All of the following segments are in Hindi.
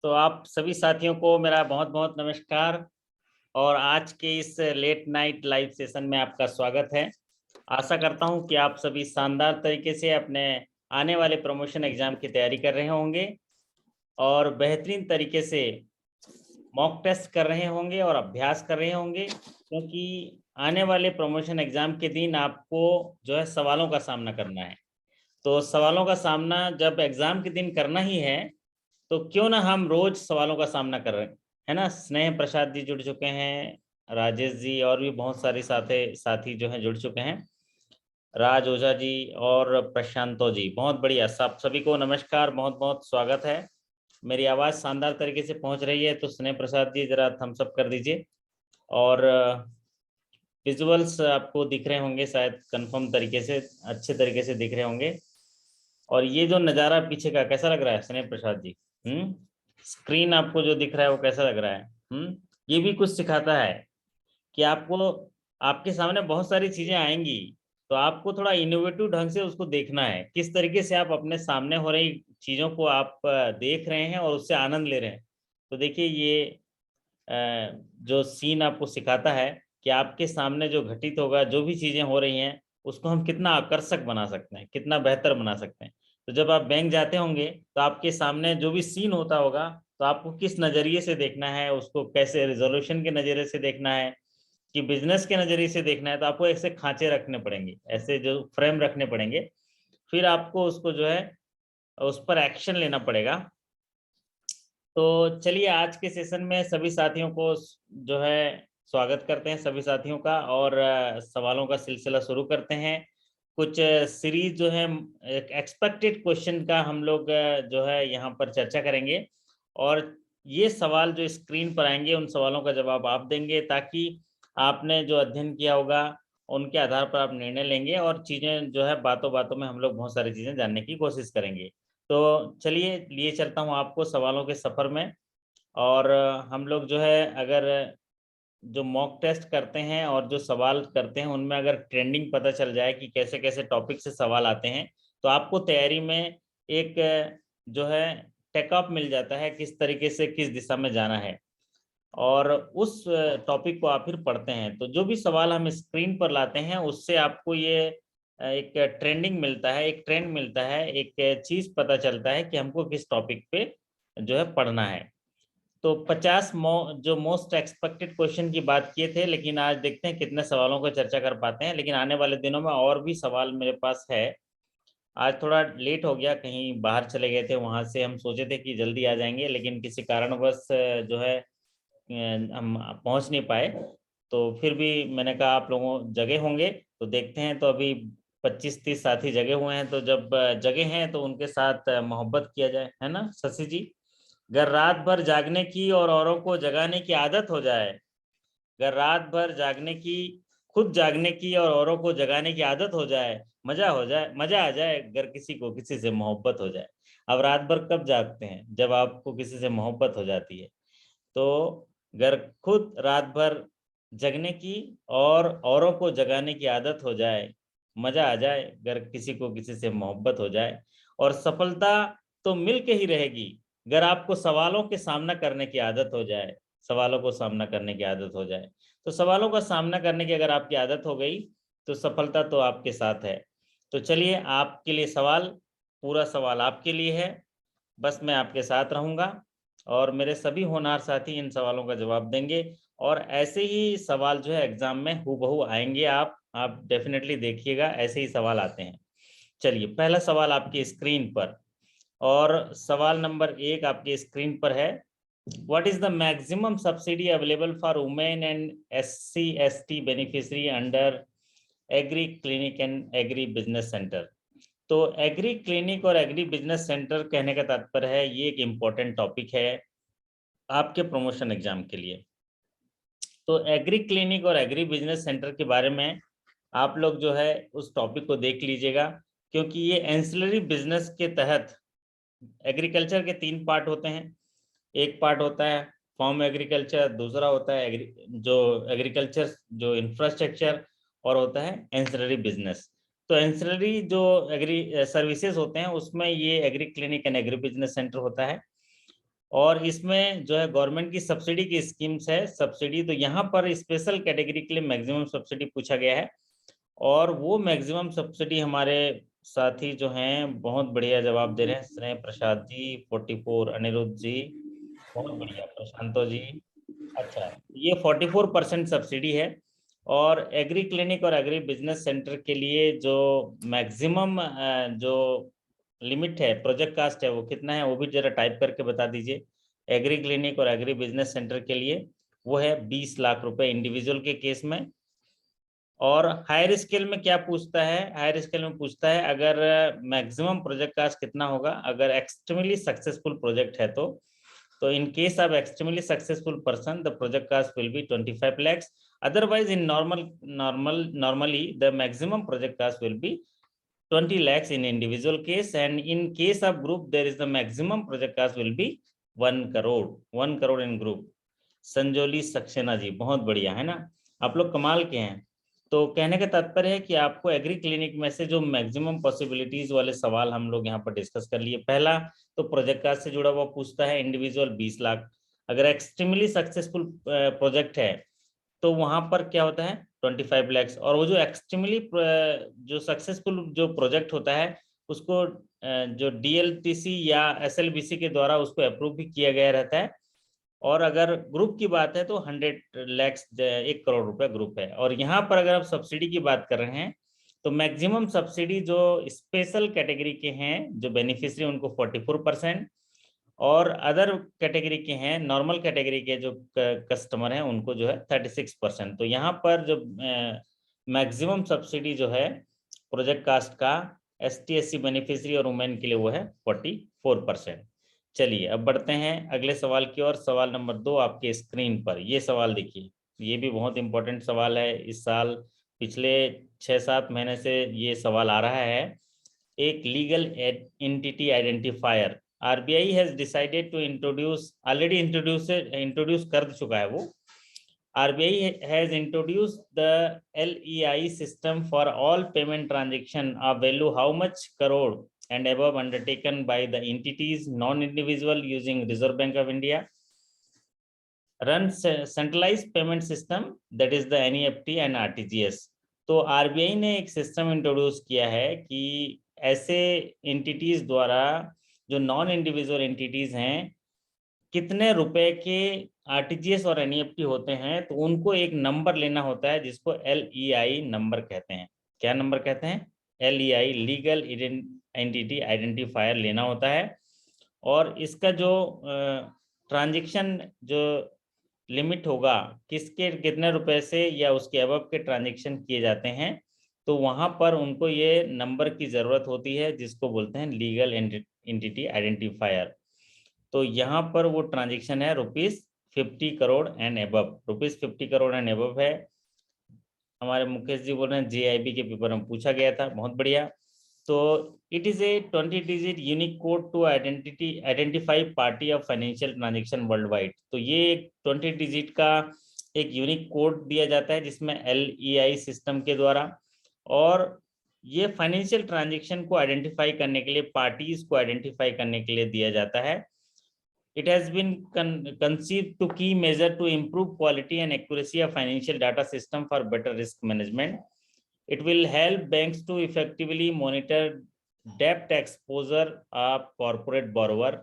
तो आप सभी साथियों को मेरा बहुत बहुत नमस्कार और आज के इस लेट नाइट लाइव सेशन में आपका स्वागत है। आशा करता हूं कि आप सभी शानदार तरीके से अपने आने वाले प्रमोशन एग्जाम की तैयारी कर रहे होंगे और बेहतरीन तरीके से मॉक टेस्ट कर रहे होंगे और अभ्यास कर रहे होंगे, क्योंकि आने वाले प्रमोशन एग्जाम के दिन आपको जो है सवालों का सामना करना है। तो सवालों का सामना जब एग्जाम के दिन करना ही है तो क्यों ना हम रोज सवालों का सामना कर रहे हैं, है ना। स्नेह प्रसाद जी जुड़ चुके हैं, राजेश जी और भी बहुत सारे साथी जो हैं जुड़ चुके हैं, राज ओझा जी और प्रशांतो जी। बहुत बढ़िया, सब सभी को नमस्कार, बहुत बहुत स्वागत है। मेरी आवाज़ शानदार तरीके से पहुंच रही है तो स्नेह प्रसाद जी जरा थम्स अप कर दीजिए। और विजुअल्स आपको दिख रहे होंगे शायद, कंफर्म तरीके से, अच्छे तरीके से दिख रहे होंगे। और ये जो नज़ारा पीछे का कैसा लग रहा है स्नेह प्रसाद जी? स्क्रीन आपको जो दिख रहा है वो कैसा लग रहा है? ये भी कुछ सिखाता है कि आपको आपके सामने बहुत सारी चीजें आएंगी, तो आपको थोड़ा इनोवेटिव ढंग से उसको देखना है, किस तरीके से आप अपने सामने हो रही चीजों को आप देख रहे हैं और उससे आनंद ले रहे हैं। तो देखिए ये जो सीन आपको सिखाता है कि आपके सामने जो घटित होगा, जो भी चीजें हो रही हैं, उसको हम कितना आकर्षक बना सकते हैं, कितना बेहतर बना सकते हैं। तो जब आप बैंक जाते होंगे तो आपके सामने जो भी सीन होता होगा, तो आपको किस नजरिए से देखना है, उसको कैसे रिजोल्यूशन के नजरिए से देखना है कि बिजनेस के नजरिए से देखना है, तो आपको ऐसे खांचे रखने पड़ेंगे, ऐसे जो फ्रेम रखने पड़ेंगे। फिर आपको उसको जो है उस पर एक्शन लेना पड़ेगा। तो चलिए आज के सेशन में सभी साथियों को जो है स्वागत करते हैं, सभी साथियों का, और सवालों का सिलसिला शुरू करते हैं। कुछ सीरीज जो है एक्सपेक्टेड क्वेश्चन का हम लोग जो है यहाँ पर चर्चा करेंगे, और ये सवाल जो स्क्रीन पर आएंगे उन सवालों का जवाब आप देंगे, ताकि आपने जो अध्ययन किया होगा उनके आधार पर आप निर्णय लेंगे, और चीज़ें जो है बातों बातों में हम लोग बहुत सारी चीज़ें जानने की कोशिश करेंगे। तो चलिए लिए चलता हूँ आपको सवालों के सफ़र में। और हम लोग जो है अगर जो मॉक टेस्ट करते हैं और जो सवाल करते हैं उनमें अगर ट्रेंडिंग पता चल जाए कि कैसे कैसे टॉपिक से सवाल आते हैं, तो आपको तैयारी में एक जो है टेकअप मिल जाता है, किस तरीके से किस दिशा में जाना है, और उस टॉपिक को आप फिर पढ़ते हैं। तो जो भी सवाल हम स्क्रीन पर लाते हैं उससे आपको ये एक ट्रेंडिंग मिलता है, एक ट्रेंड मिलता है, एक चीज पता चलता है कि हमको किस टॉपिक पे जो है पढ़ना है। तो 50 जो मोस्ट एक्सपेक्टेड क्वेश्चन की बात किए थे, लेकिन आज देखते हैं कितने सवालों को चर्चा कर पाते हैं। लेकिन आने वाले दिनों में और भी सवाल मेरे पास है। आज थोड़ा लेट हो गया, कहीं बाहर चले गए थे, वहां से हम सोचे थे कि जल्दी आ जाएंगे, लेकिन किसी कारणवश जो है हम पहुंच नहीं पाए। तो फिर भी मैंने कहा आप लोगों जगह होंगे तो देखते हैं। तो अभी 25-30 साथी जगे हुए हैं, तो जब जगे हैं तो उनके साथ मोहब्बत किया जाए, है ना शशि जी? अगर रात भर जागने की और औरों को जगाने की आदत हो जाए, अगर रात भर जागने की, खुद जागने की और औरों को जगाने की आदत हो जाए, मजा हो जाए, मजा आ जाए अगर किसी को किसी से मोहब्बत हो जाए। अब रात भर कब जागते हैं? जब आपको किसी से मोहब्बत हो जाती है। तो अगर खुद रात भर जगने की और औरों को जगाने की आदत हो जाए, मजा आ जाए अगर किसी को किसी से मोहब्बत हो जाए। और सफलता तो मिल के ही रहेगी अगर आपको सवालों के सामना करने की आदत हो जाए, सवालों को सामना करने की आदत हो जाए। तो सवालों का सामना करने की अगर आपकी आदत हो गई तो सफलता तो आपके साथ है। तो चलिए आपके लिए सवाल, पूरा सवाल आपके लिए है, बस मैं आपके साथ रहूंगा और मेरे सभी होनहार साथी इन सवालों का जवाब देंगे। और ऐसे ही सवाल जो है एग्जाम में हूबहू आएंगे, आप डेफिनेटली देखिएगा, ऐसे ही सवाल आते हैं। चलिए पहला सवाल आपकी स्क्रीन पर, और सवाल नंबर 1 आपकी स्क्रीन पर है। What is the maximum subsidy available for women and SC/ST beneficiary under agree clinic and agri business centre? तो एग्री क्लिनिक और एग्री बिजनेस सेंटर कहने का तात्पर्य है ये एक इम्पोर्टेंट टॉपिक है आपके प्रमोशन एग्जाम के लिए। तो एग्री क्लिनिक और एग्री बिजनेस सेंटर के बारे में आप लोग जो है उस टॉपिक को देख लीजिएगा, क्योंकि ये एंसिलरी बिजनेस के तहत एग्रीकल्चर के 3 पार्ट होते हैं। एक पार्ट होता है फार्म एग्रीकल्चर, दूसरा होता है जो एग्रीकल्चर जो इंफ्रास्ट्रक्चर, और होता है एंसिलरी बिजनेस। तो एंसिलरी जो एग्री सर्विसेज होते हैं उसमें ये agree clinic and agri business centre होता है। और इसमें जो है गवर्नमेंट की सब्सिडी की स्कीम्स है, सब्सिडी। तो यहाँ पर स्पेशल कैटेगरी के लिए मैक्सिमम सब्सिडी पूछा गया है, और वो मैक्सिमम सब्सिडी हमारे साथी जो हैं बहुत बढ़िया जवाब दे रहे हैं। स्नेह प्रसाद जी 44, अनिरुद्ध जी बहुत बढ़िया, प्रशांतो जी। अच्छा, ये 44% सब्सिडी है। और एग्री क्लिनिक और एग्री बिजनेस सेंटर के लिए जो मैक्सिमम जो लिमिट है, प्रोजेक्ट कास्ट है, वो कितना है वो भी जरा टाइप करके बता दीजिए। एग्री क्लिनिक और एग्री बिजनेस सेंटर के लिए वो है 20 लाख रुपए इंडिविजुअल के केस में। और हायर स्केल में क्या पूछता है, हायर स्केल में पूछता है अगर मैक्सिमम प्रोजेक्ट कास्ट कितना होगा अगर एक्सट्रीमली सक्सेसफुल प्रोजेक्ट है तो in case of extremely successful person the project cost will be 25 lakhs. Otherwise in normally the maximum project cost will be 20 lakhs in individual case, and in case of group there is the maximum project cost will be 1 crore, 1 crore in group. Sanjauli Saxena ji बहुत बढ़िया, है ना, आप लोग कमाल के हैं। तो कहने का तात्पर्य है कि आपको एग्री क्लिनिक में से जो मैक्सिमम पॉसिबिलिटीज वाले सवाल हम लोग यहाँ पर डिस्कस कर लिए। पहला तो प्रोजेक्ट कास्ट से जुड़ा हुआ पूछता है, इंडिविजुअल 20 लाख। अगर एक्सट्रीमली सक्सेसफुल प्रोजेक्ट है तो वहां पर क्या होता है 25 लैक्स। और वो जो एक्सट्रीमली जो सक्सेसफुल जो प्रोजेक्ट होता है उसको जो डीएलटीसी या एसएलबीसी के द्वारा उसको अप्रूव भी किया गया रहता है। और अगर ग्रुप की बात है तो 100 लैक्स 1 करोड़ रुपए ग्रुप है। और यहाँ पर अगर आप सब्सिडी की बात कर रहे हैं तो मैक्सिमम सब्सिडी जो स्पेशल कैटेगरी के हैं जो बेनिफिशियरी उनको 44%, और अदर कैटेगरी के हैं नॉर्मल कैटेगरी के जो कस्टमर हैं उनको जो है 36%। तो यहाँ पर जो मैक्सिमम सब्सिडी जो है प्रोजेक्ट कास्ट का ST SC बेनिफिशियरी और वुमेन के लिए वो है 44%। चलिए अब बढ़ते हैं अगले सवाल की ओर। सवाल नंबर 2 आपके स्क्रीन पर, ये सवाल देखिए, ये भी बहुत इंपॉर्टेंट सवाल है। इस साल पिछले 6-7 महीने से ये सवाल आ रहा है। एक legal entity identifier RBI has decided to introduce, already introduce कर चुका है वो। RBI has introduced the LEI system for all payment transaction of value how much crore and above undertaken by the entities non-individual using Reserve Bank of India run centralized payment system, that is the NEFT and RTGS। तो RBI ने एक सिस्टम इंट्रोड्यूस किया है कि ऐसे एंटिटीज द्वारा जो नॉन इंडिविजुअल एंटिटीज हैं कितने रुपए के आरटीजीएस और एनईएफटी होते हैं तो उनको एक नंबर लेना होता है जिसको LEI नंबर कहते हैं। क्या नंबर कहते हैं? LEI, लीगल एंटिटी आइडेंटिफायर लेना होता है। और इसका जो ट्रांजैक्शन जो लिमिट होगा किसके कितने रुपए से या उसके अबव के ट्रांजैक्शन किए जाते हैं तो वहां पर उनको ये नंबर की जरूरत होती है जिसको बोलते हैं लीगल एंटिटी आइडेंटिफायर। तो यहाँ पर वो ट्रांजैक्शन है ₹50 crore and above, ₹50 crore and above है। हमारे मुकेश जी बोल रहे हैं JIB के पेपर में पूछा गया था, बहुत बढ़िया। तो it is a 20 digit unique code to identify party of financial transaction world wide. तो ये एक 20 डिजिट का एक यूनिक कोड दिया जाता है जिसमें LEI सिस्टम के द्वारा, और ये फाइनेंशियल ट्रांजेक्शन को आइडेंटिफाई करने के लिए, पार्टीज को आइडेंटिफाई करने के लिए दिया जाता है। It has been conceived to key measure to improve quality and accuracy of financial data system for better risk management. It will help banks to effectively monitor debt exposure of corporate borrower।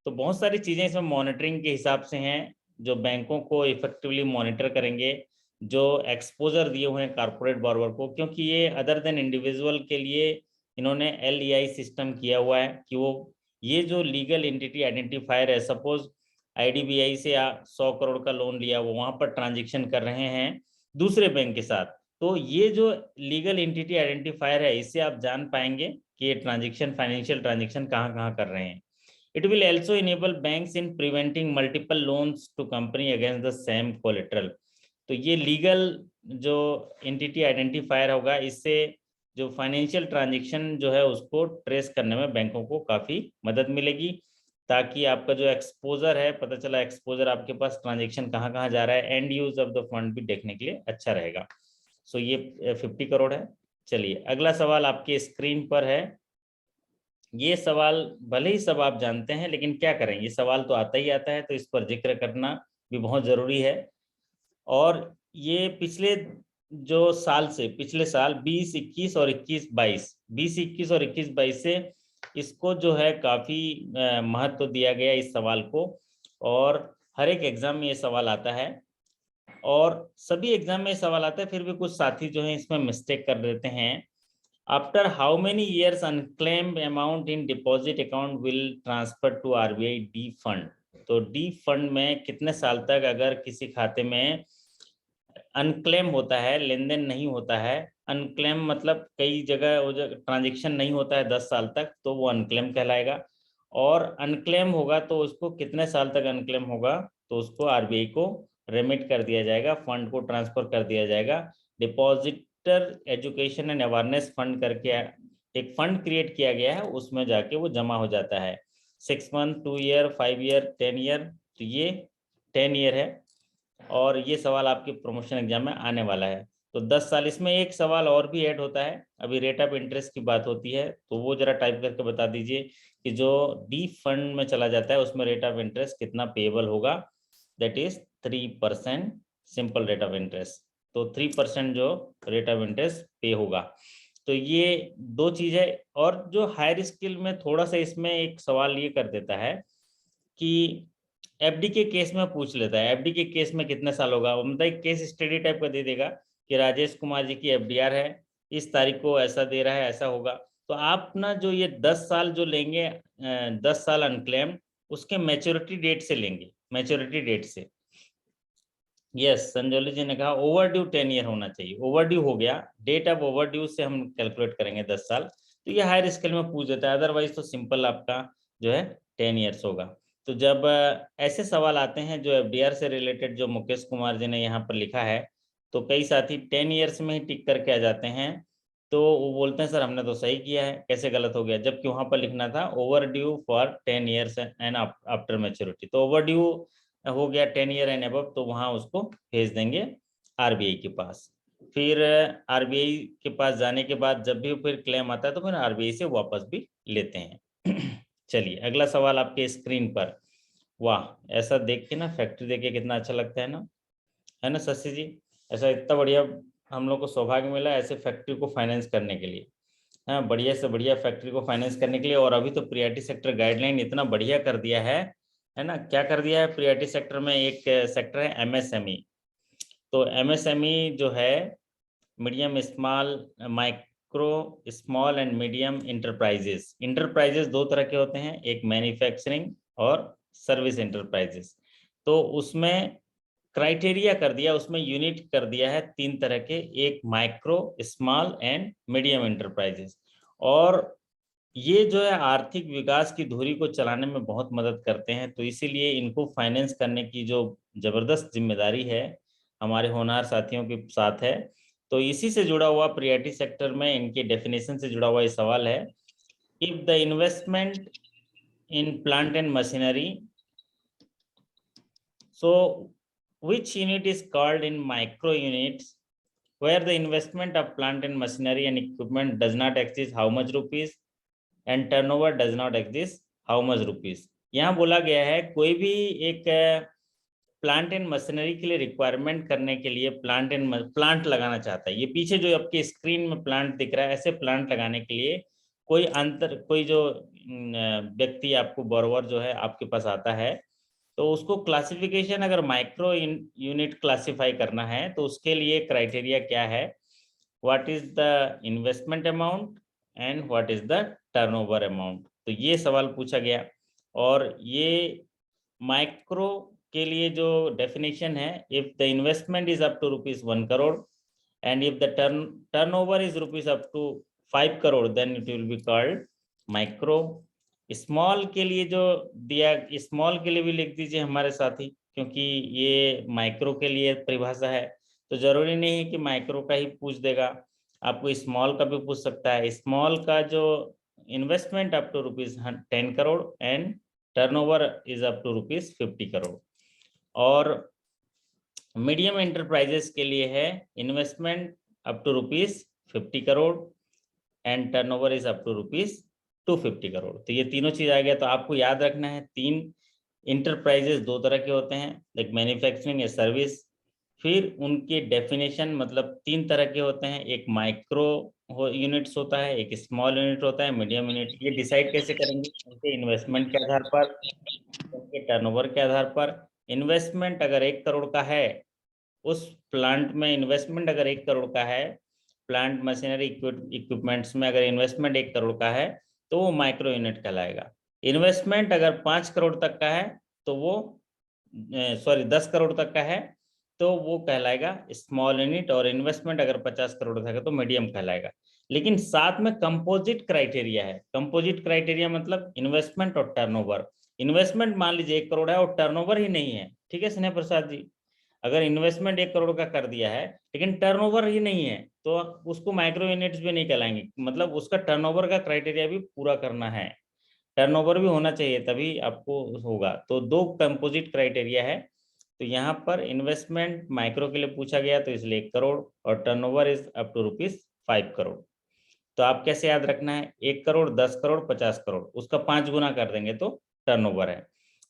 तो बहुत सारी चीजें इसमें मॉनिटरिंग के हिसाब से हैं जो बैंकों को इफेक्टिवली मॉनिटर करेंगे जो एक्सपोजर दिए हुए हैं कॉर्पोरेट बॉरोवर को, क्योंकि ये अदर देन इंडिविजुअल के लिए इन्होंने LEI सिस्टम किया हुआ है कि वो ये जो लीगल एंटिटी आइडेंटिफायर है, सपोज IDBI से 100 करोड़ का लोन लिया, वो वहां पर ट्रांजेक्शन कर रहे हैं दूसरे बैंक के साथ, तो ये जो लीगल एंटिटी आइडेंटिफायर है इससे आप जान पाएंगे कि ये ट्रांजेक्शन, फाइनेंशियल ट्रांजेक्शन कहाँ कर रहे हैं। It will also enable banks in preventing multiple loans to company against the same collateral। तो ये लीगल जो एंटिटी आइडेंटिफायर होगा इससे जो फाइनेंशियल ट्रांजैक्शन जो है उसको ट्रेस करने में बैंकों को काफ़ी मदद मिलेगी, ताकि आपका जो एक्सपोजर है पता चला एक्सपोजर आपके पास ट्रांजैक्शन कहाँ जा रहा है, and use of the fund भी देखने के लिए अच्छा रहेगा। सो ये 50 करोड़ है। चलिए अगला सवाल आपके स्क्रीन पर है, ये सवाल भले ही सब आप जानते हैं, लेकिन क्या करें, ये सवाल तो आता ही आता है, तो इस पर जिक्र करना भी बहुत जरूरी है। और ये पिछले जो साल से, पिछले साल 20-21 और 21-22, 20-21 और 21-22 से इसको जो है काफी महत्व दिया गया इस सवाल को, और हर एक एग्जाम में ये सवाल आता है, और सभी एग्जाम में ये सवाल आता है। फिर भी कुछ साथी जो है इसमें मिस्टेक कर देते हैं। After how many years unclaimed amount in deposit account will transfer to RBI D fund. तो डी फंड में कितने साल तक अगर किसी खाते में अनक्लेम होता है, लेन देन नहीं होता है, अनक्लेम मतलब कई जगह ट्रांजेक्शन नहीं होता है 10 साल तक, तो वो अनक्लेम कहलाएगा। और अनक्लेम होगा तो उसको कितने साल तक अनक्लेम होगा, तो उसको आरबीआई को रेमिट कर दिया जाएगा, फंड को ट्रांसफर कर दिया जाएगा। Depositor education and awareness fund करके एक फंड क्रिएट किया गया है, उसमें जाके वो जमा हो जाता है। 6 मंथ, 2 ईयर, 5 ईयर, 10 ईयर, तो ये 10 ईयर है। और ये सवाल आपके प्रमोशन एग्जाम में आने वाला है। तो 10 साल, इसमें एक सवाल और भी ऐड होता है, अभी रेट ऑफ इंटरेस्ट की बात होती है, तो वो जरा टाइप करके बता दीजिए कि जो डी फंड में चला जाता है उसमें रेट ऑफ इंटरेस्ट कितना पेएबल होगा। That is 3% simple rate of interest. तो 3% जो रेट ऑफ इंटरेस्ट पे होगा। तो ये दो चीज है। और जो हायर स्किल में थोड़ा सा इसमें एक सवाल ये कर देता है कि एफडी के केस में पूछ लेता है, एफडी के केस में कितने साल होगा, मतलब एक केस स्टडी टाइप का दे देगा कि राजेश कुमार जी की एफडीआर है, इस तारीख को ऐसा दे रहा है, ऐसा होगा। तो आप ना जो ये 10 साल जो लेंगे, 10 साल अनक्लेम, उसके मैच्योरिटी डेट से लेंगे, मैच्योरिटी डेट से। यस, संजोली जी ने कहा ओवर ड्यू 10 ईयर होना चाहिए, ओवर ड्यू हो गया, डेट ऑफ ओवर ड्यू से हम कैलकुलेट करेंगे 10 साल। तो ये हायर स्केल में पूछ देता है, अदरवाइज तो सिंपल आपका जो है 10 ईयर्स होगा। तो जब ऐसे सवाल आते हैं जो एफडीआर से रिलेटेड, जो मुकेश कुमार जी ने यहाँ पर लिखा है, तो कई साथी 10 ईयर्स में ही टिक करके आ जाते हैं। तो वो बोलते हैं सर हमने तो सही किया है, कैसे गलत हो गया, जबकि वहां पर लिखना था over due for 10 years and after maturity. तो ओवर ड्यू हो गया 10 ईयर एंड अबव, तो वहां उसको भेज देंगे आरबीआई के पास। फिर आरबीआई के पास जाने के बाद जब भी फिर क्लेम आता है तो फिर आरबीआई से वापस भी लेते हैं। चलिए अगला सवाल आपके स्क्रीन पर। वाह, ऐसा देख के ना, फैक्ट्री देख के कितना अच्छा लगता है ना शशि जी। ऐसा इतना बढ़िया हम लोग को सौभाग्य मिला ऐसे फैक्ट्री को फाइनेंस करने के लिए। हाँ, बढ़िया से बढ़िया फैक्ट्री को फाइनेंस करने के लिए। और अभी तो प्रियॉरिटी सेक्टर गाइडलाइन इतना बढ़िया कर दिया है ना। क्या कर दिया है प्रियॉरिटी सेक्टर में, एक सेक्टर है एमएसएमई। तो एमएसएमई जो है medium small micro small and medium enterprises. Enterprises दो तरह के होते हैं, एक मैन्युफैक्चरिंग और सर्विस इंटरप्राइजेस। तो उसमें क्राइटेरिया कर दिया, उसमें यूनिट कर दिया है 3 तरह के, एक micro small and medium enterprises. और ये जो है आर्थिक विकास की धुरी को चलाने में बहुत मदद करते हैं, तो इसीलिए इनको फाइनेंस करने की जो जबरदस्त जिम्मेदारी है हमारे होनहार साथियों के साथ है। तो इसी से जुड़ा हुआ प्रियॉरिटी सेक्टर में इनके डेफिनेशन से जुड़ा हुआ ये सवाल है, if the investment in plant and machinery, so which unit is called in micro units where the investment of plant and machinery and equipment does not exceed how much rupees and turnover does not exist how much rupees। यहाँ बोला गया है कोई भी एक प्लांट एंड मशीनरी के लिए रिक्वायरमेंट करने के लिए प्लांट लगाना चाहता है, ये पीछे जो आपके स्क्रीन में प्लांट दिख रहा है, ऐसे प्लांट लगाने के लिए कोई जो व्यक्ति आपको बोरोवर जो है आपके पास आता है, तो उसको क्लासिफिकेशन अगर माइक्रो यूनिट क्लासिफाई करना है तो उसके लिए क्राइटेरिया क्या है, what is the investment amount and what is the turnover amount. तो ये सवाल पूछा गया। और ये माइक्रो के लिए जो डेफिनेशन है, if the investment is up to ₹1 crore and if the turnover is rupees up to 5 crore then it will be called micro. Small के लिए जो दिया, स्मॉल के लिए भी लिख दीजिए हमारे साथी, क्योंकि ये माइक्रो के लिए परिभाषा है, तो जरूरी नहीं है कि माइक्रो का ही पूछ देगा, आपको स्मॉल का भी पूछ सकता है। स्मॉल का जो investment up to ₹10 crore and turnover is up to ₹50 crore. और मीडियम एंटरप्राइजेस के लिए है investment up to ₹50 crore and turnover is up to 250 crore. तो ये तीनों चीज आ गया। तो आपको याद रखना है, 3 इंटरप्राइजेस 2 तरह के होते हैं, एक मैन्युफैक्चरिंग या सर्विस। फिर उनके डेफिनेशन मतलब 3 तरह के होते हैं, एक माइक्रो यूनिट्स होता है, एक स्मॉल यूनिट होता है, मीडियम यूनिट। ये डिसाइड कैसे करेंगे? उनके इन्वेस्टमेंट के आधार पर, उनके टर्नओवर के आधार पर। इन्वेस्टमेंट अगर 1 करोड़ का है, उस प्लांट में इन्वेस्टमेंट अगर 1 करोड़ का है, प्लांट मशीनरी इक्विपमेंट्स में अगर इन्वेस्टमेंट 1 करोड़ का है, तो वो माइक्रो यूनिट कहलाएगा। इन्वेस्टमेंट अगर 5 करोड़ तक का है, तो वो 10 करोड़ तक का है, तो वो कहलाएगा स्मॉल यूनिट। और इन्वेस्टमेंट अगर 50 करोड़ तक है तो मीडियम कहलाएगा। लेकिन साथ में कंपोजिट क्राइटेरिया है। कंपोजिट क्राइटेरिया मतलब इन्वेस्टमेंट और टर्नओवर। इन्वेस्टमेंट मान लीजिए 1 करोड़ है और टर्नओवर ही नहीं है, ठीक है स्नेह प्रसाद जी, अगर इन्वेस्टमेंट 1 करोड़ का कर दिया है लेकिन टर्नओवर ही नहीं है, तो उसको माइक्रो यूनिट्स भी नहीं कहलाएंगे। मतलब उसका टर्नओवर का क्राइटेरिया भी पूरा करना है, टर्नओवर भी होना चाहिए, तभी आपको होगा। तो 2 कंपोजिट क्राइटेरिया है। तो यहाँ पर इन्वेस्टमेंट माइक्रो के लिए पूछा गया, तो इसलिए 1 करोड़, और turnover is up to ₹5 crore. तो आप कैसे याद रखना है? 1 करोड़, 10 करोड़, 50 करोड़, उसका 5 गुना कर देंगे तो टर्नओवर है।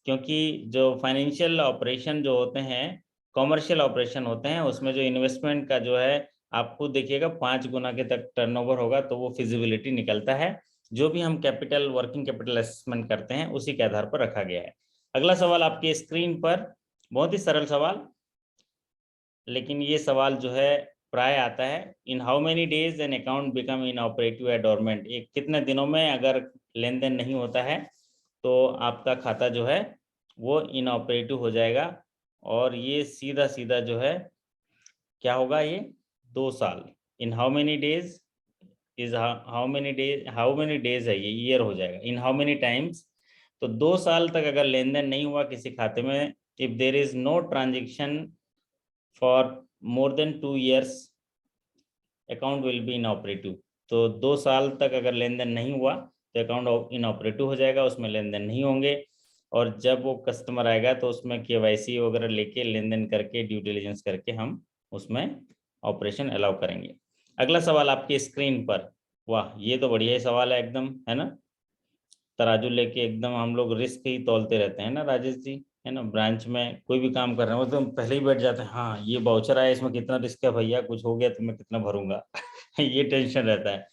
क्योंकि जो फाइनेंशियल ऑपरेशन जो होते हैं, कॉमर्शियल ऑपरेशन होते हैं, उसमें जो इन्वेस्टमेंट का जो है, आप खुद देखिएगा 5 गुना के तक टर्नओवर होगा तो वो फिजिबिलिटी निकलता है। जो भी हम कैपिटल, वर्किंग कैपिटल असेसमेंट करते हैं, उसी के आधार पर रखा गया है। अगला सवाल आपके स्क्रीन पर, बहुत ही सरल सवाल, लेकिन ये सवाल जो है प्राय आता है। In how many days an account become inoperative या डोरमेंट? एक कितने दिनों में अगर लेन देन नहीं होता है तो आपका खाता जो है वो इनऑपरेटिव हो जाएगा। और ये सीधा सीधा जो है क्या होगा, ये 2 साल। In how many days is how many days है, ये ईयर हो जाएगा। इन हाउ मेनी टाइम्स, तो 2 साल तक अगर लेन देन नहीं हुआ किसी खाते में, if there is no transaction for more than 2 years, account will be inoperative. तो 2 साल तक अगर लेन देन नहीं हुआ तो अकाउंट इनऑपरेटिव हो जाएगा, उसमें लेन देन नहीं होंगे। और जब वो कस्टमर आएगा तो उसमें केवाईसी वगैरह लेके, लेन देन करके, ड्यू डिलिजेंस करके हम उसमें ऑपरेशन अलाउ करेंगे। अगला सवाल आपकी स्क्रीन पर, वाह ये तो बढ़िया ही सवाल है एकदम, है ना? तराजू लेके एकदम हम लोग रिस्क ही तौलते रहते हैं ना राजेश जी, है ना? ब्रांच में कोई भी काम कर रहे हैं वो तो हम पहले ही बैठ जाते हैं, हाँ ये बाउचर आया, इसमें कितना रिस्क है भैया, कुछ हो गया तो मैं कितना भरूंगा ये टेंशन रहता है।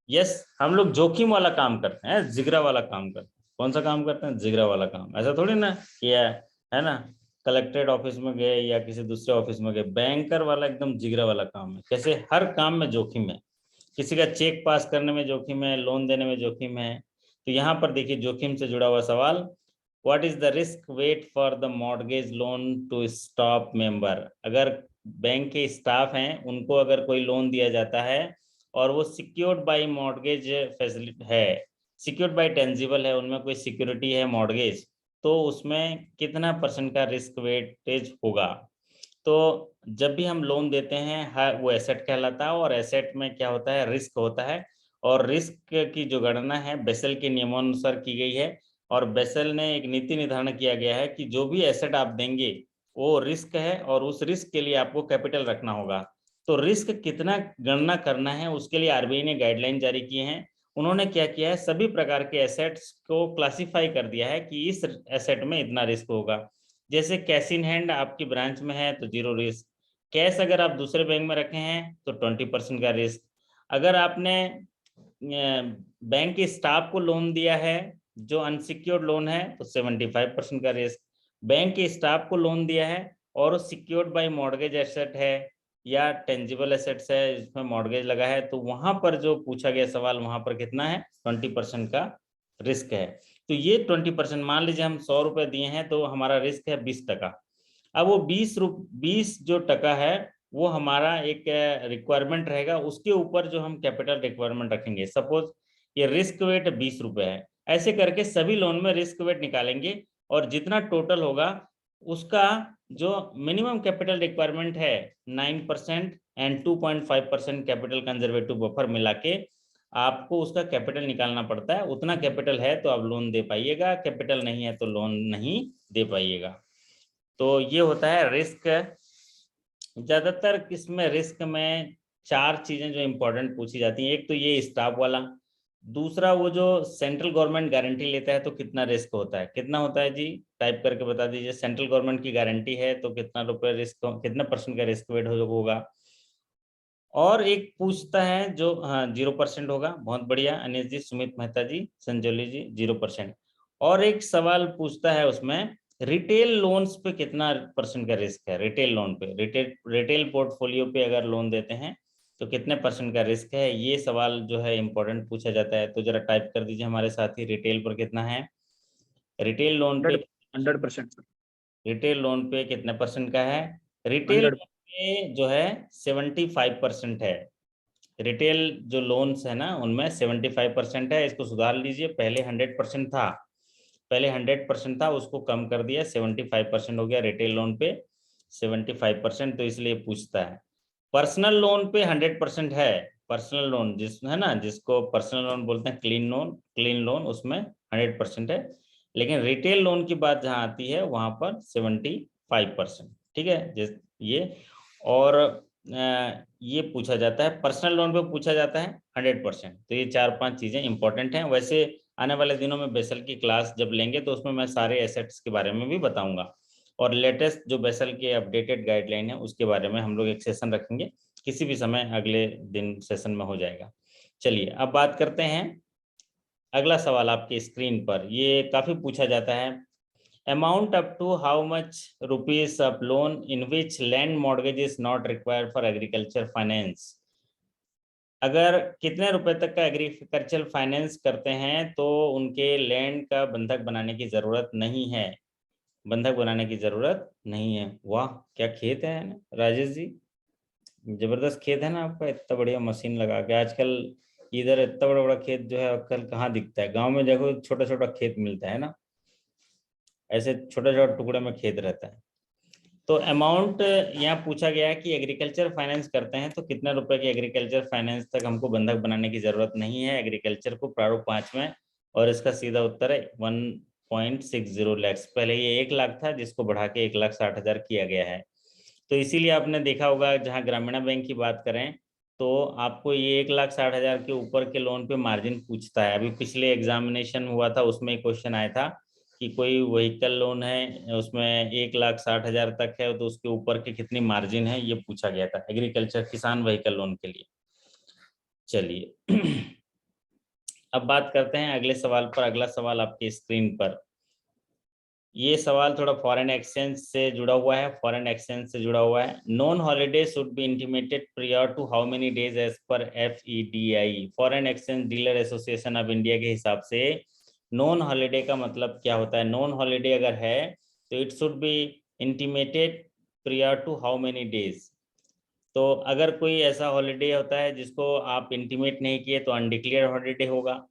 यस, हम लोग जोखिम वाला काम करते हैं, जिगरा वाला काम करते हैं। कौन सा काम करते हैं? जिगरा वाला काम। ऐसा थोड़ी ना किया है ना, कलेक्ट्रेट ऑफिस में गए या किसी दूसरे ऑफिस में गए। बैंकर वाला एकदम जिगरा वाला काम है। कैसे? हर काम में जोखिम है। किसी का चेक पास करने में जोखिम है, लोन देने में जोखिम है। तो यहाँ पर देखिए जोखिम से जुड़ा हुआ सवाल, what is the risk weight for the mortgage loan to staff member? अगर बैंक के स्टाफ हैं, उनको अगर कोई लोन दिया जाता है और वो सिक्योर्ड बाय मॉर्गेज फैसिलिटी है, सिक्योर्ड बाय टेंजिबल है, उनमें कोई सिक्योरिटी है मॉर्गेज, तो उसमें कितना % का रिस्क वेटेज होगा? तो जब भी हम लोन देते हैं वो एसेट कहलाता है, और एसेट में क्या होता है? रिस्क होता है। और रिस्क की जो गणना है बेसल के नियमानुसार की गई है। और बेसल ने एक नीति निर्धारण किया गया है कि जो भी एसेट आप देंगे वो रिस्क है, और उस रिस्क के लिए आपको कैपिटल रखना होगा। तो रिस्क कितना गणना करना है उसके लिए आरबीआई ने गाइडलाइन जारी किए हैं। उन्होंने क्या किया है, सभी प्रकार के एसेट्स को क्लासिफाई कर दिया है कि इस एसेट में इतना रिस्क होगा। जैसे कैश इन हैंड आपकी ब्रांच में है तो 0 रिस्क। कैश अगर आप दूसरे बैंक में रखे हैं तो 20% का रिस्क। अगर आपने बैंक के स्टाफ को लोन दिया है जो अनसिक्योर्ड लोन है तो 75% का रिस्क। बैंक के स्टाफ को लोन दिया है और सिक्योर्ड बाय मॉर्गेज एसेट है या टेंजिबल एसेट्स है जिसमें मॉर्गेज लगा है, तो वहां पर जो पूछा गया सवाल, वहां पर कितना है? 20% का रिस्क है। तो ये 20%, मान लीजिए हम 100 रुपए दिए हैं तो हमारा रिस्क है 20%। अब वो 20 जो टका है वो हमारा एक रिक्वायरमेंट रहेगा, उसके ऊपर जो हम कैपिटल रिक्वायरमेंट रखेंगे। सपोज ये रिस्क वेट 20 रुपए है, ऐसे करके सभी लोन में रिस्क वेट निकालेंगे, और जितना टोटल होगा उसका जो मिनिमम कैपिटल रिक्वायरमेंट है 9% एंड 2.5% कैपिटल कंजर्वेटिव बफर मिला के आपको उसका कैपिटल निकालना पड़ता है। उतना कैपिटल है तो आप लोन दे पाइएगा, कैपिटल नहीं है तो लोन नहीं दे पाइएगा। तो ये होता है रिस्क। ज्यादातर किसमें रिस्क में 4 चीजें जो इंपॉर्टेंट पूछी जाती हैं। एक तो ये स्टाफ वाला, दूसरा, वो जो सेंट्रल गवर्नमेंट गारंटी लेता है तो कितना रिस्क होता है, कितना होता है जी, टाइप करके बता दीजिए। सेंट्रल गवर्नमेंट की गारंटी है तो कितना रुपए रिस्क, कितना परसेंट का रिस्क वेट होगा। और एक पूछता है जो, हाँ 0% होगा, बहुत बढ़िया अनिश जी, सुमित मेहता जी, संजोली जी 0%। और एक सवाल पूछता है उसमें, रिटेल लोन्स पे कितना परसेंट का रिस्क है, रिटेल लोन पे, रिटेल पोर्टफोलियो पे अगर लोन देते हैं तो कितने परसेंट का रिस्क है, ये सवाल जो है इंपॉर्टेंट पूछा जाता है। तो जरा टाइप कर दीजिए हमारे साथी, रिटेल पर कितना है, रिटेल लोन पे, 100%। रिटेल लोन पे कितने परसेंट का है, रिटेल 100। लोन पे जो है 75% है। रिटेल जो लोन्स है ना उनमें 75% है, इसको सुधार लीजिए, पहले 100% था, पहले 100% था, उसको कम कर दिया, 75% हो गया रिटेल लोन पे 75%, तो इसलिए पूछता है। पर्सनल लोन पे 100% है, पर्सनल लोन जिस है ना, जिसको पर्सनल लोन बोलते हैं, क्लीन लोन उसमें 100% है, लेकिन रिटेल लोन की बात जहां आती है वहां पर 75%। ठीक है, जिस ये, और ये पूछा जाता है, पर्सनल लोन पे पूछा जाता है 100%। तो ये 4-5 चीजें इंपॉर्टेंट हैं। वैसे आने वाले दिनों में बेसल की क्लास जब लेंगे तो उसमें मैं सारे एसेट्स के बारे में भी बताऊंगा, और लेटेस्ट जो बेसल के अपडेटेड गाइडलाइन है उसके बारे में हम लोग एक सेशन रखेंगे, किसी भी समय अगले दिन सेशन में हो जाएगा। चलिए अब बात करते हैं, अगला सवाल आपकी स्क्रीन पर, ये काफी पूछा जाता है, amount up to how much rupees of loan in which land mortgage is not required for agriculture finance. अगर कितने रुपए तक का एग्रीकल्चर फाइनेंस करते हैं तो उनके लैंड का बंधक बनाने की जरूरत नहीं है, बंधक बनाने की जरूरत नहीं है। वाह, क्या खेत है ना राजेश जी, जबरदस्त खेत है ना आपका, इतना बढ़िया मशीन लगा के। आजकल इधर इतना बड़ा बड़ा खेत जो है आजकल कहाँ दिखता है, गांव में देखो छोटा छोटा खेत मिलता है ना, ऐसे छोटे छोटे टुकड़े में खेत रहता है। तो अमाउंट यहाँ पूछा गया है कि एग्रीकल्चर फाइनेंस करते हैं तो कितने रुपए के एग्रीकल्चर फाइनेंस तक हमको बंधक बनाने की जरूरत नहीं है एग्रीकल्चर को, प्रारूप 5 में। और इसका सीधा उत्तर है 1.60 लैक्स। पहले ये 1 लाख था जिसको बढ़ा के 1,60,000 किया गया है। तो इसीलिए आपने देखा होगा जहाँ ग्रामीण बैंक की बात करें तो आपको ये 1,60,000 के ऊपर के लोन पे मार्जिन पूछता है। अभी पिछले एग्जामिनेशन हुआ था उसमें क्वेश्चन आया था कि कोई व्हीकल लोन है उसमें 1,60,000 तक है तो उसके ऊपर के कितनी मार्जिन है, ये पूछा गया था एग्रीकल्चर किसान व्हीकल लोन के लिए। चलिए अब बात करते हैं अगले सवाल पर। अगला सवाल आपकी स्क्रीन पर, ये सवाल थोड़ा फॉरेन एक्सचेंज से जुड़ा हुआ है, फॉरेन एक्सचेंज से जुड़ा हुआ है। Non holiday should be intimated prior to how many days as per FEDI, foreign exchange dealer association of India के हिसाब से नॉन हॉलीडे का मतलब क्या होता है। नॉन हॉलीडे अगर है तो it should be intimated prior to how many days. तो अगर कोई ऐसा हॉलीडे होता है जिसको आप इंटीमेट नहीं किए तो अनडिक्लेयर्ड हॉलीडे होगा,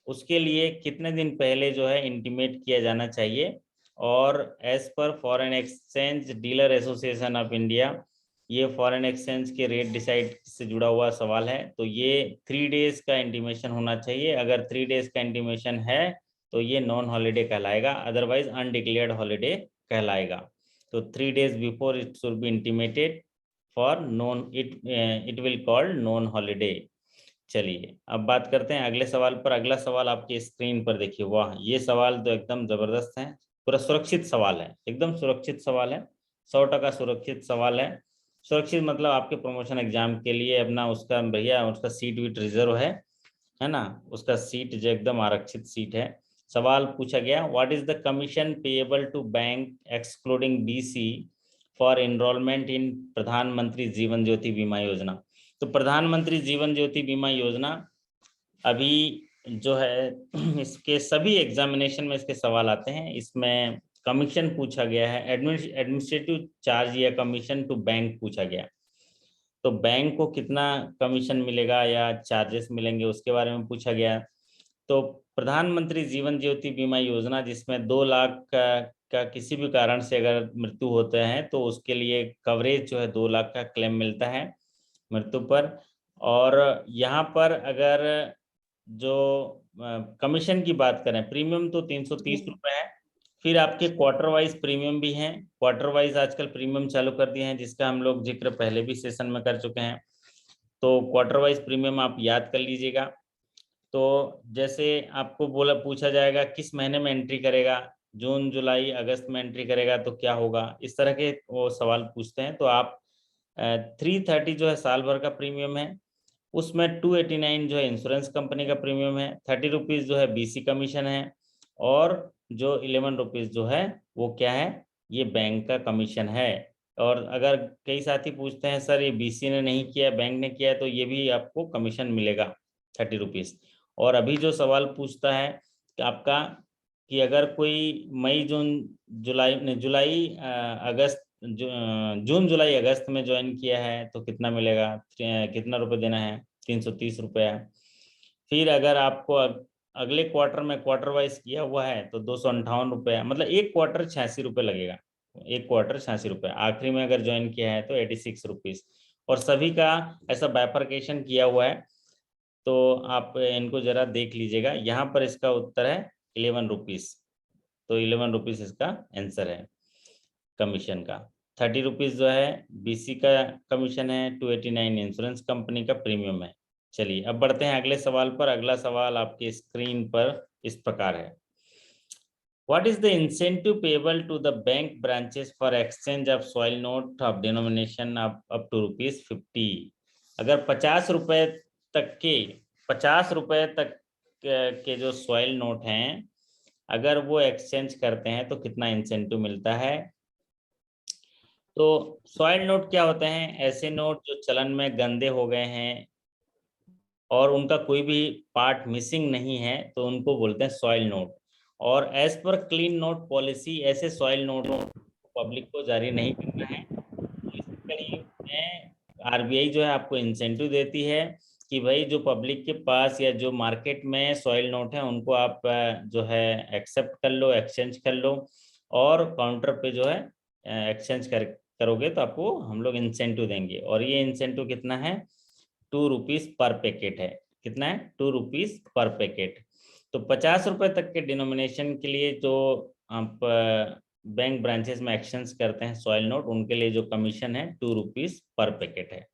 उसके लिए कितने दिन पहले जो है इंटीमेट किया जाना चाहिए। और as per foreign exchange dealer association of India, ये फॉरेन एक्सचेंज के रेट डिसाइड से जुड़ा हुआ सवाल है, तो ये 3 डेज का इंटीमेशन होना चाहिए। अगर 3 डेज का इंटीमेशन है तो ये नॉन हॉलीडे कहलाएगा, अदरवाइज अनडिक्लेयर्ड हॉलीडे कहलाएगा। तो 3 days before it should be intimated for non, it will called non holiday. चलिए अब बात करते हैं अगले सवाल पर। अगला सवाल आपकी स्क्रीन पर देखिए, वाह ये सवाल तो एकदम जबरदस्त है, पूरा सुरक्षित सवाल है, एकदम सुरक्षित सवाल है, 100% सुरक्षित सवाल है। सुरक्षित मतलब आपके प्रमोशन एग्जाम के लिए अपना उसका भैया उसका सीट वीट रिजर्व है ना, उसका सीट जो एकदम आरक्षित सीट है। सवाल पूछा गया, what is the commission payable to bank excluding BC for enrolment in Pradhan Mantri Jeevan ज्योति बीमा योजना। तो प्रधानमंत्री जीवन ज्योति बीमा योजना अभी जो है इसके सभी एग्जामिनेशन में इसके सवाल आते हैं, इसमें कमीशन पूछा गया है, एडमिनिस्ट्रेटिव चार्ज या कमीशन टू बैंक पूछा गया। तो बैंक को कितना कमीशन मिलेगा या चार्जेस मिलेंगे उसके बारे में पूछा गया। तो प्रधानमंत्री जीवन ज्योति बीमा योजना जिसमें 2 लाख का किसी भी कारण से अगर मृत्यु होते हैं तो उसके लिए कवरेज जो है 2 लाख का क्लेम मिलता है मृत्यु पर। और यहाँ पर अगर जो कमीशन की बात करें, प्रीमियम तो 330 रुपये है। फिर आपके क्वार्टर वाइज प्रीमियम भी हैं, क्वार्टर वाइज आजकल प्रीमियम चालू कर दिए हैं जिसका हम लोग जिक्र पहले भी सेशन में कर चुके हैं। तो क्वार्टर वाइज प्रीमियम आप याद कर लीजिएगा। तो जैसे आपको पूछा जाएगा किस महीने में एंट्री करेगा, जून जुलाई अगस्त में एंट्री करेगा तो क्या होगा, इस तरह के वो सवाल पूछते हैं। तो आप 330 जो है साल भर का प्रीमियम है, उसमें 289 जो है इंश्योरेंस कंपनी का प्रीमियम है, 30 रुपीज़ जो है बीसी कमीशन है, और जो 11 रुपीज़ जो है वो क्या है, ये बैंक का कमीशन है। और अगर कई साथी पूछते हैं सर ये बीसी ने नहीं किया बैंक ने किया है, तो ये भी आपको कमीशन मिलेगा 30 रुपीज़। और अभी जो सवाल पूछता है कि आपका कि अगर कोई मई जून जुलाई अगस्त जून जुलाई अगस्त में ज्वाइन किया है तो कितना मिलेगा, कितना रुपए देना है, 330 रुपया। फिर अगर आपको अगले क्वार्टर में क्वार्टर वाइज किया हुआ है तो 258 रुपया, मतलब एक क्वार्टर 86 रुपये लगेगा, एक क्वार्टर 86 रुपये। आखिरी में अगर ज्वाइन किया है तो 86 रुपीज़। और सभी का ऐसा बाइफर्केशन किया हुआ है, तो आप इनको जरा देख लीजिएगा। यहाँ पर इसका उत्तर है 11 रुपीज़, तो 11 रुपीज़ इसका आंसर है कमीशन का। 30 रुपीज़ जो है बीसी का कमीशन है, 289 इंश्योरेंस कंपनी का प्रीमियम है। चलिए अब बढ़ते हैं अगले सवाल पर। अगला सवाल आपकी स्क्रीन पर इस प्रकार है, What is the incentive payable to the bank branches for exchange of soil note of denomination up to ₹50? अगर 50 रुपए तक के 50 रुपए तक के जो सॉइल नोट हैं, अगर वो एक्सचेंज करते हैं तो कितना इंसेंटिव मिलता है। तो सॉइल नोट क्या होते हैं, ऐसे नोट जो चलन में गंदे हो गए हैं और उनका कोई भी पार्ट मिसिंग नहीं है, तो उनको बोलते हैं सॉइल नोट। और as per clean note policy ऐसे सॉइल नोट पब्लिक को जारी नहीं करना है। इसी कड़ी में आरबीआई जो है आपको इंसेंटिव देती है कि भाई जो पब्लिक के पास या जो मार्केट में सॉइल नोट है उनको आप जो है एक्सेप्ट कर लो, एक्सचेंज कर लो, और काउंटर पे जो है एक्सचेंज करोगे तो आपको हम लोग इंसेंटिव देंगे। और ये इंसेंटिव कितना है, 2 रुपीज़ पर पैकेट है। कितना है, 2 रुपीज़ पर पैकेट। तो 50 रुपए तक के डिनोमिनेशन के लिए जो आप बैंक ब्रांचेस में एक्सचेंज करते हैं सॉइल नोट, उनके लिए जो कमीशन है 2 रुपीज़ पर पैकेट है।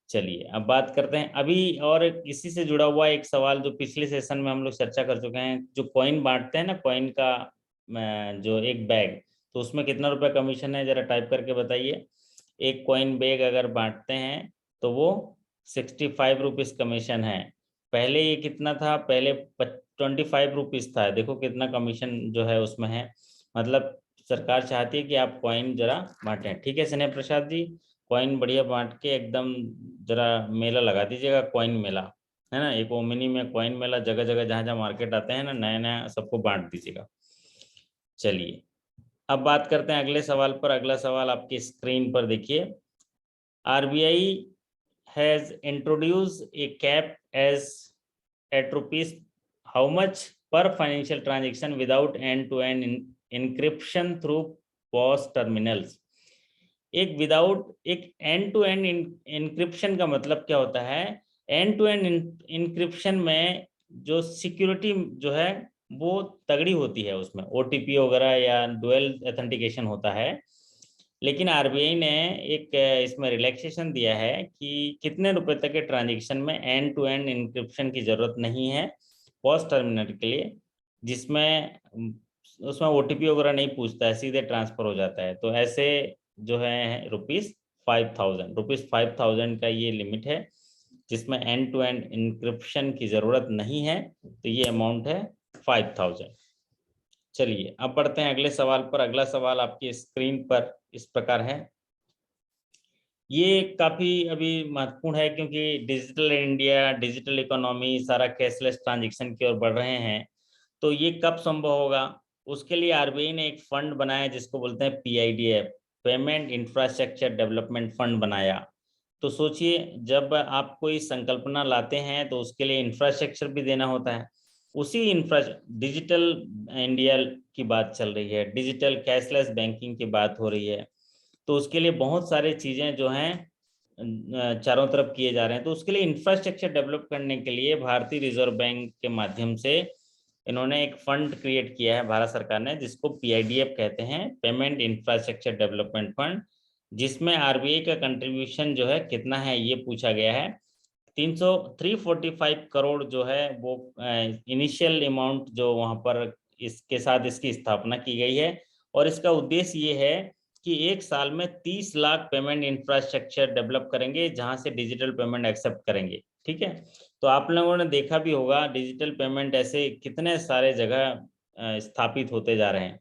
चलिए अब बात करते हैं अभी, और इसी से जुड़ा हुआ एक सवाल जो पिछले सेशन में हम लोग चर्चा कर चुके हैं, जो कॉइन बांटते हैं ना, कॉइन का जो एक बैग, तो उसमें कितना रुपया कमीशन है, जरा टाइप करके बताइए। एक कॉइन बैग अगर बांटते हैं तो वो 65 रुपीज़ कमीशन है। पहले ये कितना था, पहले 25 रुपीज़ था, देखो कितना कमीशन जो है उसमें है। मतलब सरकार चाहती है कि आप कॉइन जरा बांटें। ठीक है स्नेह प्रसाद जी, कॉइन बढ़िया बांट के एकदम जरा मेला लगा दीजिएगा, कॉइन मेला, है ना, एक ओमिनी में कॉइन मेला, जगह जगह जहाँ जहाँ मार्केट आते हैं ना, नया नया सबको बांट दीजिएगा। चलिए अब बात करते हैं अगले सवाल पर। अगला सवाल आपकी स्क्रीन पर देखिए, RBI has introduced a cap as at rupees how much per financial transaction without end-to-end encryption through POS terminals। एक विदाउट एक एंड टू एंड इनक्रिप्शन का मतलब क्या होता है, एंड टू एंड इनक्रिप्शन में जो सिक्योरिटी जो है वो तगड़ी होती है, उसमें ओटीपी वगैरह या डुअल ऑथेंटिकेशन होता है। लेकिन आरबीआई ने एक इसमें रिलैक्सेशन दिया है कि कितने रुपए तक के ट्रांजैक्शन में एंड टू एंड इनक्रिप्शन की जरूरत नहीं है पॉस टर्मिनल के लिए, जिसमें उसमें ओटीपी वगैरह नहीं पूछता है, सीधे ट्रांसफर हो जाता है। तो ऐसे जो है ₹5,000 का ये लिमिट है, जिसमें एंड टू एंड इनक्रिप्शन की जरूरत नहीं है, तो ये अमाउंट है 5,000। चलिए अब बढ़ते हैं अगले सवाल पर। अगला सवाल आपकी स्क्रीन पर इस प्रकार है, ये काफी अभी महत्वपूर्ण है क्योंकि डिजिटल इंडिया, डिजिटल इकोनॉमी, सारा कैशलेस ट्रांजैक्शन की ओर बढ़ रहे हैं। तो ये कब संभव होगा, उसके लिए आरबीआई ने एक फंड बनाया जिसको बोलते हैं पीआईडीएफ, पेमेंट इंफ्रास्ट्रक्चर डेवलपमेंट फंड बनाया। तो सोचिए जब आप कोई संकल्पना लाते हैं तो उसके लिए इंफ्रास्ट्रक्चर भी देना होता है। उसी डिजिटल इंडिया की बात चल रही है, डिजिटल कैशलेस बैंकिंग की बात हो रही है। तो उसके लिए बहुत सारे चीज़ें जो हैं चारों तरफ किए जा रहे हैं। तो उसके लिए इंफ्रास्ट्रक्चर डेवलप करने के लिए भारतीय रिजर्व बैंक के माध्यम से इन्होंने एक फंड क्रिएट किया है भारत सरकार ने, जिसको पीआईडीएफ कहते हैं, पेमेंट इंफ्रास्ट्रक्चर डेवलपमेंट फंड, जिसमें आरबीआई का कंट्रीब्यूशन जो है कितना है ये पूछा गया है। 345 करोड़ जो है वो इनिशियल अमाउंट जो वहां पर इसके साथ इसकी स्थापना की गई है। और इसका उद्देश्य ये है कि एक साल में 30 लाख पेमेंट इंफ्रास्ट्रक्चर डेवलप करेंगे जहां से डिजिटल पेमेंट एक्सेप्ट करेंगे। ठीक है, तो आप लोगों ने देखा भी होगा डिजिटल पेमेंट ऐसे कितने सारे जगह स्थापित होते जा रहे हैं।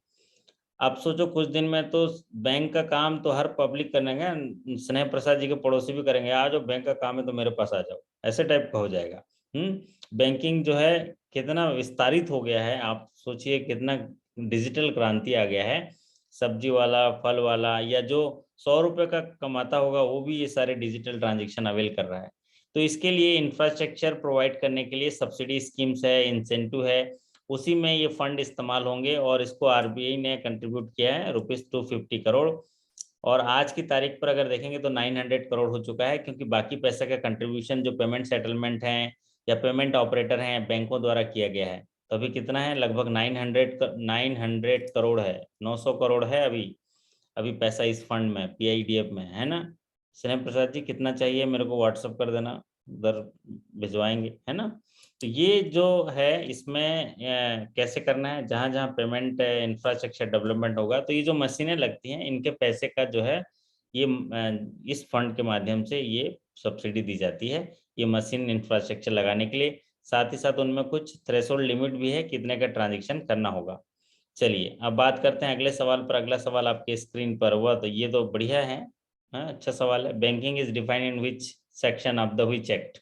आप सोचो कुछ दिन में तो बैंक का काम तो हर पब्लिक करेंगे, स्नेह प्रसाद जी के पड़ोसी भी करेंगे, आ जाओ बैंक का काम है तो मेरे पास आ जाओ, ऐसे टाइप का हो जाएगा। बैंकिंग जो है कितना विस्तारित हो गया है, आप सोचिए कितना डिजिटल क्रांति आ गया है। सब्जी वाला, फल वाला, या जो 100 रुपये का कमाता होगा वो भी ये सारे डिजिटल ट्रांजेक्शन अवेल कर रहा है। तो इसके लिए इंफ्रास्ट्रक्चर प्रोवाइड करने के लिए सब्सिडी स्कीम्स है, इंसेंटिव है, उसी में ये फंड इस्तेमाल होंगे। और इसको आरबीआई ने कंट्रीब्यूट किया है ₹250 करोड़। और आज की तारीख पर अगर देखेंगे तो 900 करोड़ हो चुका है, क्योंकि बाकी पैसे का कंट्रीब्यूशन जो पेमेंट सेटलमेंट हैं या पेमेंट ऑपरेटर हैं बैंकों द्वारा किया गया है। तो अभी कितना है, लगभग 900 करोड़ है, 900 करोड़ है अभी अभी पैसा इस फंड में, पीआईडीएफ में, है ना। स्नेह प्रसाद जी कितना चाहिए मेरे को व्हाट्सअप कर देना, उधर भिजवाएंगे, है ना। तो ये जो है इसमें कैसे करना है, जहाँ जहाँ पेमेंट इंफ्रास्ट्रक्चर डेवलपमेंट होगा तो ये जो मशीनें लगती हैं इनके पैसे का जो है ये इस फंड के माध्यम से ये सब्सिडी दी जाती है ये मशीन इंफ्रास्ट्रक्चर लगाने के लिए। साथ ही साथ उनमें कुछ थ्रेशोल्ड लिमिट भी है कितने का ट्रांजेक्शन करना होगा। चलिए अब बात करते हैं अगले सवाल पर। अगला सवाल आपके स्क्रीन पर हुआ, तो ये तो बढ़िया है। हाँ, अच्छा सवाल है। Banking is defined in which section of the which act.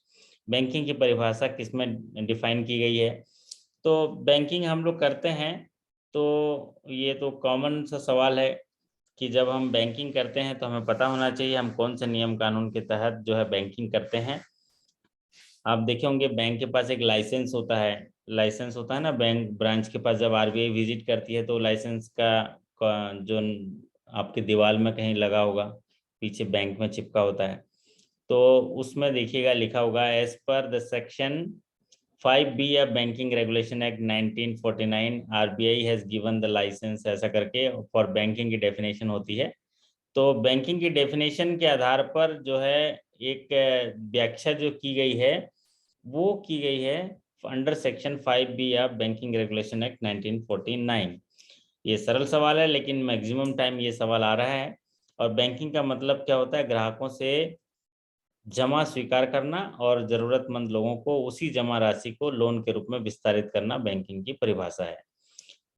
Banking की परिभाषा किसमें डिफाइन की गई है। तो बैंकिंग हम लोग करते हैं, तो ये तो कॉमन सा सवाल है कि जब हम बैंकिंग करते हैं तो हमें पता होना चाहिए हम कौन से नियम कानून के तहत जो है बैंकिंग करते हैं। आप देखे होंगे बैंक के पास एक लाइसेंस होता है, लाइसेंस होता है ना बैंक ब्रांच के पास, जब आरबीआई विजिट करती है तो लाइसेंस का जो आपके दीवार में कहीं लगा होगा, पीछे बैंक में चिपका होता है, तो उसमें देखिएगा लिखा होगा as per the section 5B of banking regulation act 1949 RBI has given the licence, ऐसा करके फॉर बैंकिंग की डेफिनेशन होती है। तो बैंकिंग की डेफिनेशन के आधार पर जो है एक व्याख्या जो की गई है वो की गई है under section 5B of banking regulation act 1949। ये सरल सवाल है लेकिन मैक्सिमम टाइम ये सवाल आ रहा है। और बैंकिंग का मतलब क्या होता है, ग्राहकों से जमा स्वीकार करना और जरूरतमंद लोगों को उसी जमा राशि को लोन के रूप में विस्तारित करना बैंकिंग की परिभाषा है।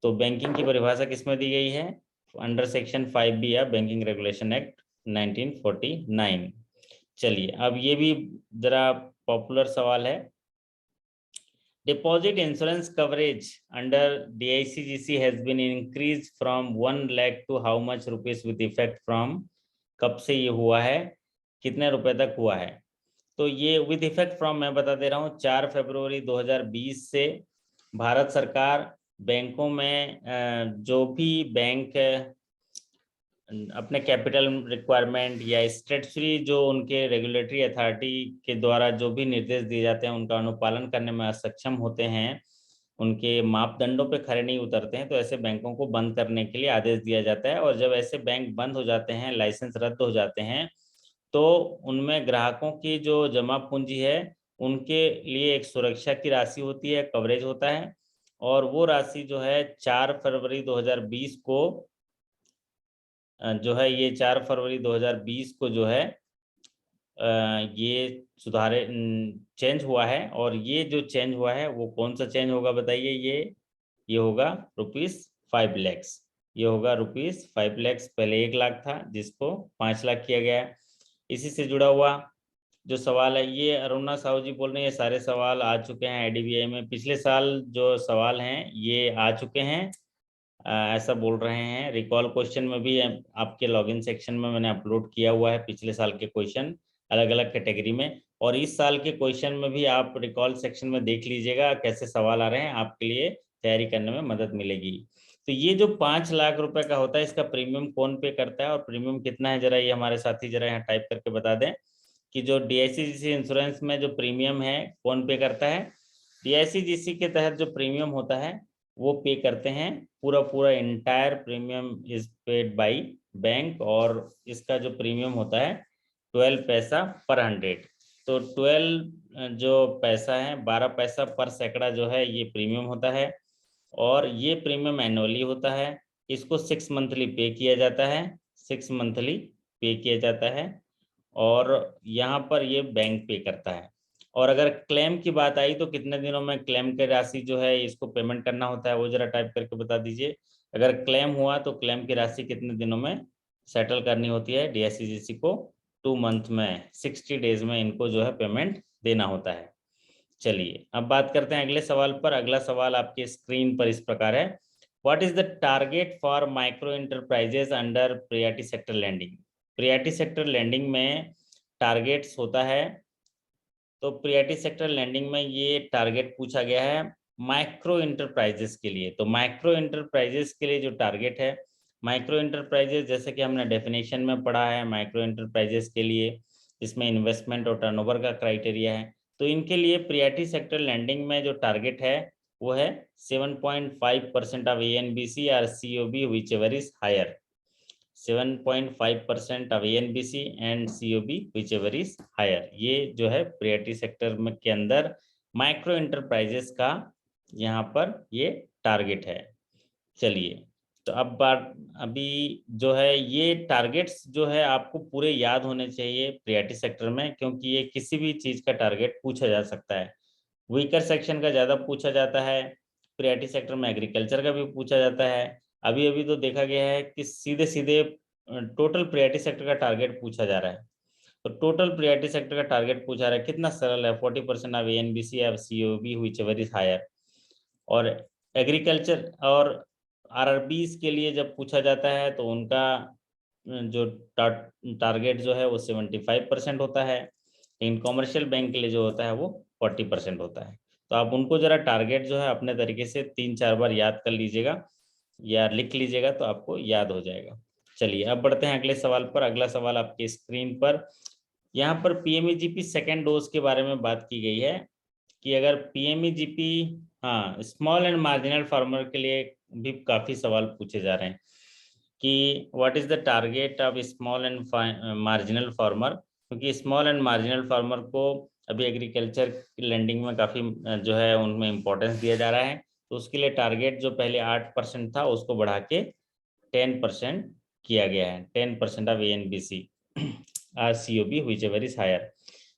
तो बैंकिंग की परिभाषा किसमें दी गई है, under section 5B of banking regulation act 1949। चलिए अब ये भी जरा पॉपुलर सवाल है। Deposit insurance coverage under DICGC has been increased from 1 lakh to how much rupees with effect from, कब से ये हुआ है, कितने रुपए तक हुआ है। तो ये विद इफेक्ट फ्रॉम मैं बता दे रहा हूँ 4 फरवरी 2020 से भारत सरकार बैंकों में जो भी बैंक अपने कैपिटल रिक्वायरमेंट या स्टेटसरी जो उनके रेगुलेटरी अथॉरिटी के द्वारा जो भी निर्देश दिए जाते हैं उनका अनुपालन करने में असक्षम होते हैं, उनके मापदंडों पे खरे नहीं उतरते हैं, तो ऐसे बैंकों को बंद करने के लिए आदेश दिया जाता है। और जब ऐसे बैंक बंद हो जाते हैं, लाइसेंस रद्द हो जाते हैं, तो उनमें ग्राहकों की जो जमा पूंजी है उनके लिए एक सुरक्षा की राशि होती है, कवरेज होता है। और वो राशि जो है 4 फरवरी 2020 को जो है ये 4 फरवरी 2020 को जो है ये सुधारे चेंज हुआ है। और ये जो चेंज हुआ है वो कौन सा चेंज होगा बताइए, ये होगा ₹5 लाख। ये होगा ₹5 लाख। पहले 1 लाख था जिसको 5 लाख किया गया। इसी से जुड़ा हुआ जो सवाल है, ये अरुणा साहू जी बोल रहे हैं, ये सारे सवाल आ चुके हैं आईडीबीआई में, पिछले साल जो सवाल हैं ये आ चुके हैं, ऐसा बोल रहे हैं। रिकॉल क्वेश्चन में भी आपके लॉगिन सेक्शन में मैंने अपलोड किया हुआ है पिछले साल के क्वेश्चन अलग अलग कैटेगरी में, और इस साल के क्वेश्चन में भी आप रिकॉल सेक्शन में देख लीजिएगा कैसे सवाल आ रहे हैं, आपके लिए तैयारी करने में मदद मिलेगी। तो ये जो 5 लाख रुपए का होता है इसका प्रीमियम कौन पे करता है और प्रीमियम कितना है, जरा ये हमारे साथी जरा यहाँ टाइप करके बता दें कि जो डीआईसीजीसी इंश्योरेंस में जो प्रीमियम है कौन पे करता है। डीआईसीजीसी के तहत जो प्रीमियम होता है वो पे करते हैं, पूरा entire premium is paid by bank, और इसका जो प्रीमियम होता है 12 पैसा पर 100। तो 12 जो पैसा है 12 पैसा पर सैकड़ा जो है ये प्रीमियम होता है, और ये प्रीमियम एनुअली होता है। इसको 6 मंथली पे किया जाता है, 6 मंथली पे किया जाता है, और यहाँ पर ये बैंक पे करता है। और अगर क्लेम की बात आई तो कितने दिनों में क्लेम की राशि जो है इसको पेमेंट करना होता है, वो जरा टाइप करके बता दीजिए। अगर क्लेम हुआ तो क्लेम की राशि कितने दिनों में सेटल करनी होती है DICGC को? 2 मंथ में, 60 डेज में इनको जो है पेमेंट देना होता है। चलिए अब बात करते हैं अगले सवाल पर। अगला सवाल आपके स्क्रीन पर इस प्रकार है, what is the target for micro enterprises under priority sector lending? Priority sector lending में टारगेट्स होता है, तो प्रियॉरिटी सेक्टर लैंडिंग में ये टारगेट पूछा गया है माइक्रो इंटरप्राइजेस के लिए। तो माइक्रो इंटरप्राइजेस के लिए जो टारगेट है, माइक्रो इंटरप्राइजेस जैसे कि हमने डेफिनेशन में पढ़ा है, माइक्रो इंटरप्राइजेस के लिए इसमें इन्वेस्टमेंट और टर्नओवर का क्राइटेरिया है। तो इनके लिए प्रियॉरिटी सेक्टर लैंडिंग में जो टारगेट है वो है 7.5% ऑफ ANBC और COB whichever is higher. 7.5% of ANBC and COB whichever is higher। ये जो है प्रियॉरिटी सेक्टर में के अंदर माइक्रो एंटरप्राइजेस का यहाँ पर ये टारगेट है। चलिए तो अब बात अभी जो है ये टारगेट्स जो है आपको पूरे याद होने चाहिए प्रियॉरिटी सेक्टर में, क्योंकि ये किसी भी चीज का टारगेट पूछा जा सकता है। वीकर सेक्शन का ज्यादा पूछा जाता है, प्रियॉरिटी सेक्टर में एग्रीकल्चर का भी पूछा जाता है। अभी अभी तो देखा गया है कि सीधे सीधे टोटल प्रियॉरिटी सेक्टर का टारगेट पूछा जा रहा है। तो टोटल प्रियॉरिटी सेक्टर का टारगेट पूछा रहा है, कितना सरल है, 40% of ANBC of COB whichever is higher. और एग्रीकल्चर और RRBs के लिए जब पूछा जाता है तो उनका जो टारगेट जो है वो 75% होता है, लेकिन कॉमर्शियल बैंक के लिए जो होता है वो 40% होता है। तो आप उनको जरा टारगेट जो है अपने तरीके से 3-4 बार याद कर लीजिएगा या लिख लीजिएगा तो आपको याद हो जाएगा। चलिए अब बढ़ते हैं अगले सवाल पर। अगला सवाल आपके स्क्रीन पर, यहाँ पर PMEGP सेकेंड डोज के बारे में बात की गई है कि अगर PMEGP, हाँ, स्मॉल एंड मार्जिनल फार्मर के लिए भी काफी सवाल पूछे जा रहे हैं कि what is the target of small and marginal farmer, क्योंकि स्मॉल एंड मार्जिनल फार्मर को अभी एग्रीकल्चर लैंडिंग में काफी जो है उनमें इम्पोर्टेंस दिया जा रहा है। तो उसके लिए टारगेट जो पहले 8% था उसको बढ़ा के 10% किया गया है, 10% ऑफ ANBC और COB व्हिचएवर इज हायर।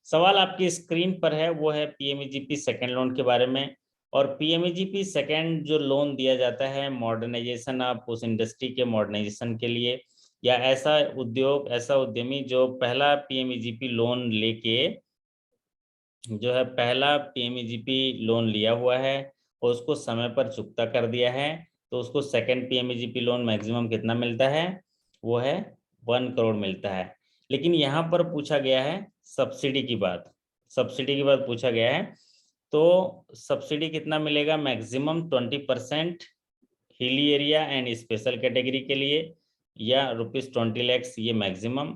सवाल आपकी स्क्रीन पर है वो है PMEGP सेकेंड लोन के बारे में। और PMEGP सेकेंड जो लोन दिया जाता है मॉडर्नाइजेशन ऑफ उस इंडस्ट्री के मॉडर्नाइजेशन के लिए, या ऐसा उद्योग ऐसा उद्यमी जो पहला PMEGP लोन लेके जो है पहला PMEGP लोन लिया हुआ है और उसको समय पर चुकता कर दिया है, तो उसको सेकेंड PMEGP लोन मैक्सिमम कितना मिलता है? वो है 1 करोड़ मिलता है। लेकिन यहाँ पर पूछा गया है सब्सिडी की बात, सब्सिडी की बात पूछा गया है। तो सब्सिडी कितना मिलेगा? Maximum 20% hilly area and special category के लिए, या ₹20 लाख ये मैक्सिमम,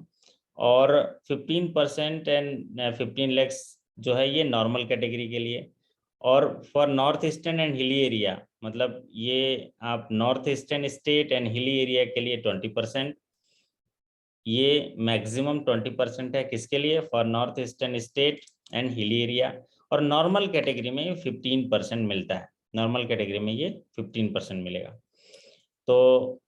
और 15% एंड 15 लाख जो है ये नॉर्मल कैटेगरी के लिए। और for north eastern and hilly area, मतलब ये आप north eastern state and hilly area के लिए 20%, ये मैक्सिमम 20% है किसके लिए? For north eastern state and hilly area. और नॉर्मल कैटेगरी में ये 15% मिलता है, नॉर्मल कैटेगरी में ये 15% मिलेगा। तो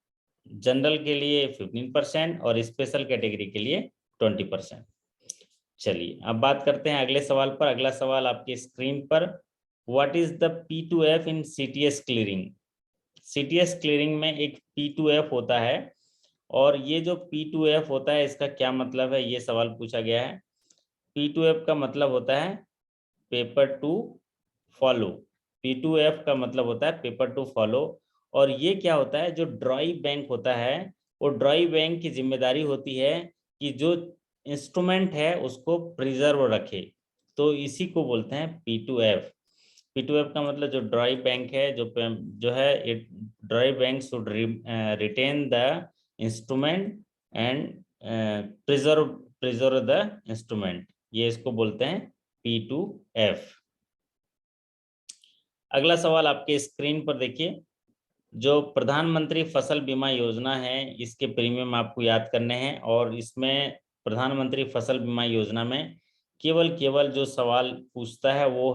जनरल के लिए 15% और स्पेशल कैटेगरी के लिए 20%। चलिए अब बात करते हैं अगले सवाल पर। अगला सवाल आपकी स्क्रीन पर, what is the P2F in CTS clearing? CTS clearing में एक P2F होता है, और ये जो P2F होता है इसका क्या मतलब है, ये सवाल पूछा गया है। P2F का मतलब होता है पेपर टू फॉलो। P2F का मतलब होता है पेपर टू फॉलो। और ये क्या होता है, जो ड्राई बैंक होता है वो ड्राई बैंक की जिम्मेदारी होती है कि जो इंस्ट्रूमेंट है उसको प्रिजर्व रखे, तो इसी को बोलते हैं P2F। P2F का मतलब जो ड्राई बैंक है, जो है drawee bank should retain the instrument and preserve preserve the instrument, ये इसको बोलते हैं P2F। अगला सवाल आपके स्क्रीन पर देखिए, जो प्रधानमंत्री फसल बीमा योजना है इसके प्रीमियम आपको याद करने हैं। और इसमें प्रधानमंत्री फसल बीमा योजना में केवल जो सवाल पूछता है वो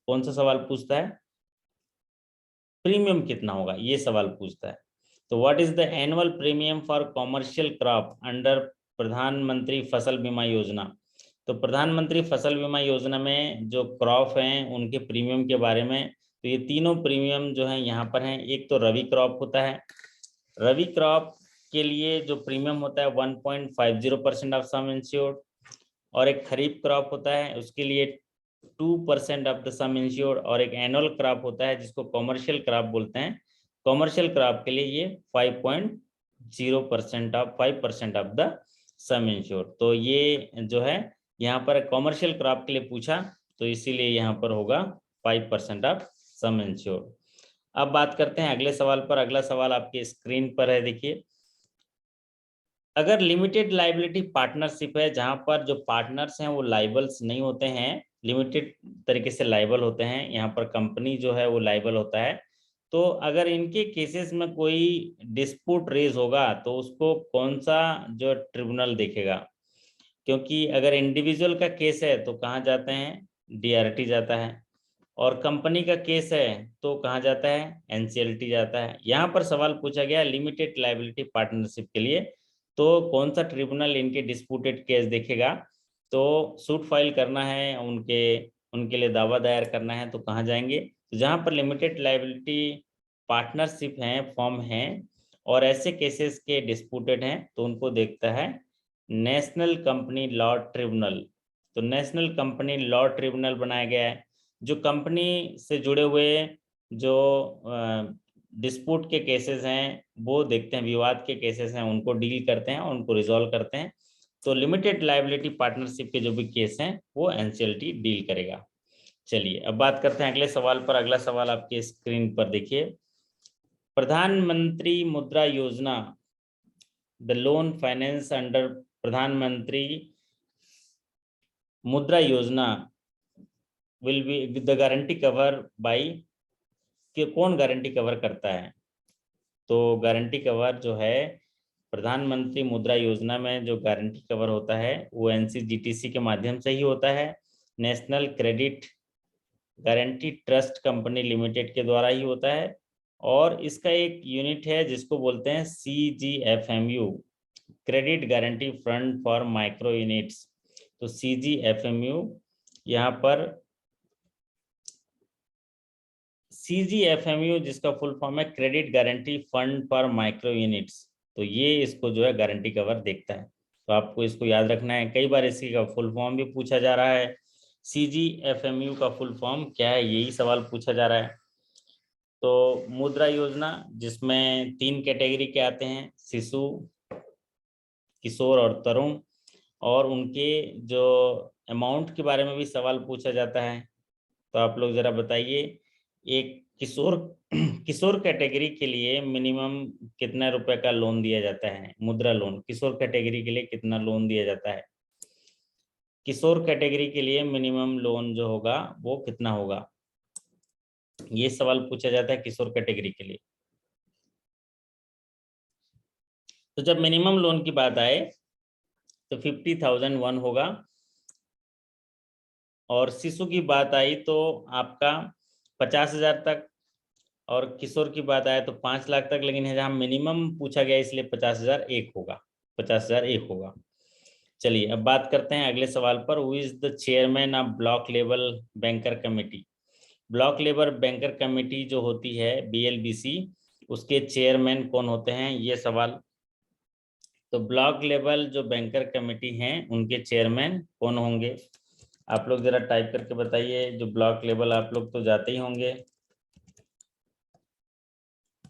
कौन सा सवाल पूछता है? प्रीमियम कितना होगा, ये सवाल पूछता है। तो what is the annual premium for commercial crop under प्रधानमंत्री फसल बीमा योजना? तो प्रधानमंत्री फसल बीमा योजना में जो क्रॉप हैं उनके प्रीमियम के बारे में, तो ये तीनों प्रीमियम जो है यहाँ पर हैं। एक तो रवि क्रॉप होता है, रवि क्रॉप के लिए जो प्रीमियम होता है 1.50% ऑफ सम इंश्योर्ड, और एक खरीफ क्रॉप होता है उसके लिए 2% ऑफ द सम इंश्योर्ड, और एक एनुअल क्रॉप होता है जिसको कॉमर्शियल क्रॉप बोलते हैं। कॉमर्शियल क्रॉप के लिए ये 5% ऑफ द सम इंश्योर्ड। तो ये जो है यहाँ पर कॉमर्शियल क्रॉप के लिए पूछा, तो इसीलिए यहाँ पर होगा 5% ऑफ सम इंश्योर्ड। अब बात करते हैं अगले सवाल पर। अगला सवाल आपके स्क्रीन पर है, देखिए। अगर लिमिटेड लाइबिलिटी पार्टनरशिप है जहां पर जो पार्टनर्स हैं वो लाइबल्स नहीं होते हैं, लिमिटेड तरीके से लाइबल होते हैं, यहाँ पर कंपनी जो है वो लाइबल होता है, तो अगर इनके केसेस में कोई डिस्प्यूट रेज होगा तो उसको कौन सा जो ट्रिब्यूनल देखेगा? क्योंकि अगर इंडिविजुअल का केस है तो कहाँ जाते हैं? डीआरटी जाता है। और कंपनी का केस है तो कहाँ जाता है? एनसीएलटी जाता है। यहाँ पर सवाल पूछा गया लिमिटेड लाइबिलिटी पार्टनरशिप के लिए, तो कौन सा ट्रिब्यूनल इनके डिस्प्यूटेड केस देखेगा? तो सूट फाइल करना है उनके उनके लिए दावा दायर करना है तो कहाँ जाएंगे? तो जहाँ पर लिमिटेड लाइबिलिटी पार्टनरशिप हैं, फॉर्म हैं, और ऐसे केसेस के डिस्प्यूटेड हैं तो उनको देखता है नेशनल कंपनी लॉ ट्रिब्यूनल। तो नेशनल कंपनी लॉ ट्रिब्यूनल बनाया गया है। जो कंपनी से जुड़े हुए जो डिस्प्यूट के केसेस हैं वो देखते हैं, विवाद के केसेस हैं उनको डील करते हैं, उनको रिजॉल्व करते हैं। तो लिमिटेड लायबिलिटी पार्टनरशिप के जो भी केस हैं वो एनसीएलटी डील करेगा। चलिए अब बात करते हैं अगले सवाल पर। अगला सवाल आपके स्क्रीन पर देखिए। प्रधानमंत्री मुद्रा योजना, द लोन फाइनेंस अंडर प्रधानमंत्री मुद्रा योजना will be the guarantee cover by, कि कौन गारंटी कवर करता है? तो गारंटी कवर जो है प्रधानमंत्री मुद्रा योजना में जो गारंटी कवर होता है वो एनसीजीटीसी के माध्यम से ही होता है। National credit guarantee trust company limited के द्वारा ही होता है। और इसका एक यूनिट है जिसको बोलते हैं CGFMU, credit guarantee fund for micro units. तो CGFMU यहाँ पर CGFMU जिसका फुल फॉर्म है credit guarantee fund for micro units, तो ये इसको जो है गारंटी कवर देखता है। तो आपको इसको याद रखना है, कई बार इसी का फुल फॉर्म भी पूछा जा रहा है। CGFMU का फुल फॉर्म क्या है, यही सवाल पूछा जा रहा है। तो मुद्रा योजना जिसमें 3 कैटेगरी के आते हैं, शिशु, किशोर और तरुण, और उनके जो अमाउंट के बारे में भी सवाल पूछा जाता है। तो आप लोग जरा बताइए, एक किशोर किशोर कैटेगरी के लिए मिनिमम कितना रुपए का लोन दिया जाता है? मुद्रा लोन किशोर कैटेगरी के लिए कितना लोन दिया जाता है? किशोर कैटेगरी के लिए मिनिमम लोन जो होगा वो कितना होगा? ये सवाल पूछा जाता है किशोर कैटेगरी के लिए। तो जब मिनिमम लोन की बात आए तो 50,001 होगा, और शिशु की बात आई तो आपका 50,000 तक, और किशोर की बात आए तो 5 लाख तक। लेकिन जहाँ मिनिमम पूछा गया इसलिए 50,001 होगा, 50,001 होगा। चलिए अब बात करते हैं अगले सवाल पर। Who is the chairman of block level banker committee? Block level banker committee जो होती है BLBC, उसके चेयरमैन कौन होते हैं, ये सवाल। तो ब्लॉक लेवल जो बैंकर कमेटी हैं उनके चेयरमैन कौन होंगे? आप लोग जरा टाइप करके बताइए। जो ब्लॉक लेवल आप लोग तो जाते ही होंगे,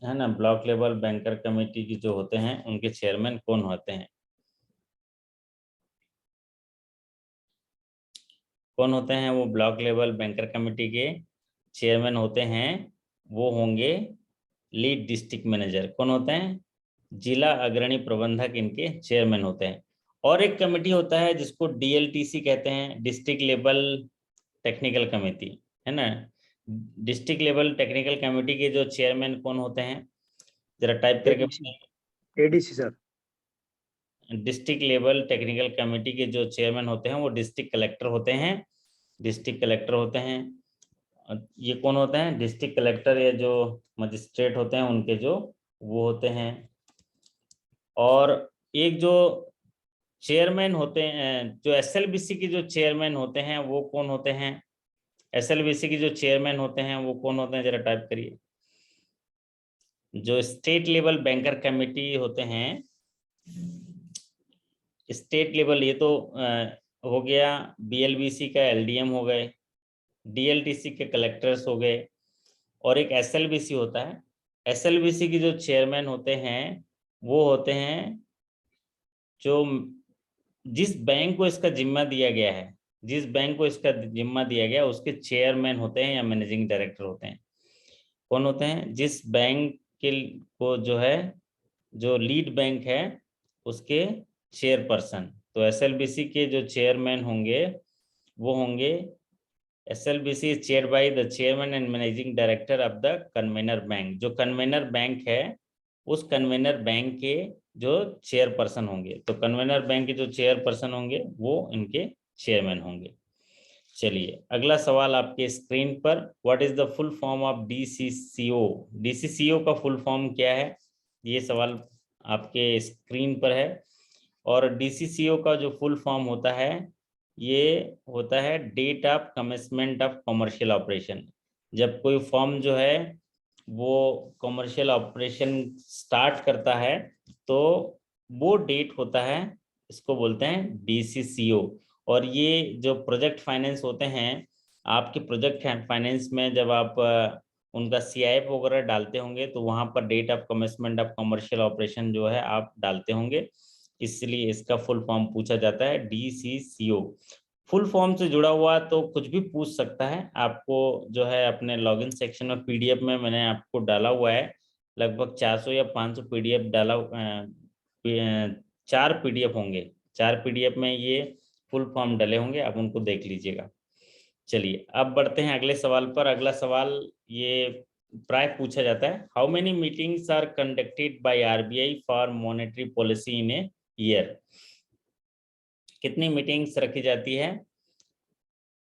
है ना। ब्लॉक लेवल बैंकर कमेटी की जो होते हैं उनके चेयरमैन कौन होते हैं? कौन होते हैं वो ब्लॉक लेवल बैंकर कमेटी के चेयरमैन होते हैं? वो होंगे लीड डिस्ट्रिक्ट मैनेजर। कौन होते हैं? जिला अग्रणी प्रबंधक इनके चेयरमैन होते हैं। और एक कमेटी होता है जिसको DLTC कहते हैं, डिस्ट्रिक्ट लेवल टेक्निकल कमेटी, है ना। डिस्ट्रिक्ट लेवल टेक्निकल कमेटी के जो चेयरमैन कौन होते हैं, जरा टाइप करके ADC sir. District level technical committee के जो चेयरमैन होते हैं वो डिस्ट्रिक्ट कलेक्टर होते हैं, डिस्ट्रिक्ट कलेक्टर होते हैं। ये कौन होते हैं? डिस्ट्रिक्ट कलेक्टर या जो मजिस्ट्रेट होते हैं उनके जो वो होते हैं। और एक जो चेयरमैन होते हैं, जो एसएलबीसी के जो चेयरमैन होते हैं वो कौन होते हैं? एसएलबीसी के जो चेयरमैन होते हैं वो कौन होते हैं, जरा टाइप करिए। जो स्टेट लेवल बैंकर कमेटी होते हैं, स्टेट लेवल, ये तो हो गया। बीएलबीसी का एलडीएम हो गए, डीएलटीसी के कलेक्टर्स हो गए, और एक एसएलबीसी होता है। एसएलबीसी के जो चेयरमैन होते हैं वो होते हैं जो जिस बैंक को इसका जिम्मा दिया गया है, जिस बैंक को इसका जिम्मा दिया गया है उसके चेयरमैन होते हैं या मैनेजिंग डायरेक्टर होते हैं। कौन होते हैं? जिस बैंक के को जो है, जो लीड बैंक है उसके चेयरपर्सन। तो एसएलबीसी के जो चेयरमैन होंगे वो होंगे, SLBC is chair by the chairman and managing director of the convener bank. जो कन्वेनर बैंक है उस कन्वेनर बैंक के जो चेयरपर्सन होंगे, तो कन्वेनर बैंक के जो चेयरपर्सन होंगे वो इनके चेयरमैन होंगे। चलिए अगला सवाल आपके स्क्रीन पर, what is the full form of DCCO? DCCO का फुल फॉर्म क्या है? ये सवाल आपके स्क्रीन पर है। और डीसीसीओ का जो फुल फॉर्म होता है ये होता है date of commencement of commercial operation. जब कोई फॉर्म जो है वो कमर्शियल ऑपरेशन स्टार्ट करता है तो वो डेट होता है, इसको बोलते हैं डीसीसीओ। और ये जो प्रोजेक्ट फाइनेंस होते हैं, आपके प्रोजेक्ट फाइनेंस में जब आप उनका सीआईएफ वगैरह डालते होंगे तो वहां पर date of commencement of commercial operation जो है आप डालते होंगे, इसलिए इसका फुल फॉर्म पूछा जाता है डीसीसीओ। फुल फॉर्म से जुड़ा हुआ तो कुछ भी पूछ सकता है आपको, जो है अपने लॉगिन सेक्शन में पीडीएफ में मैंने आपको डाला हुआ है। लगभग 400 या 500 पीडीएफ डाला, 4 पीडीएफ होंगे, 4 पीडीएफ में ये फुल फॉर्म डले होंगे, आप उनको देख लीजिएगा। चलिए अब बढ़ते हैं अगले सवाल पर। अगला सवाल ये प्राय पूछा जाता है, how many meetings are conducted by RBI for monetary policy in a year? कितनी मीटिंग्स रखी जाती है?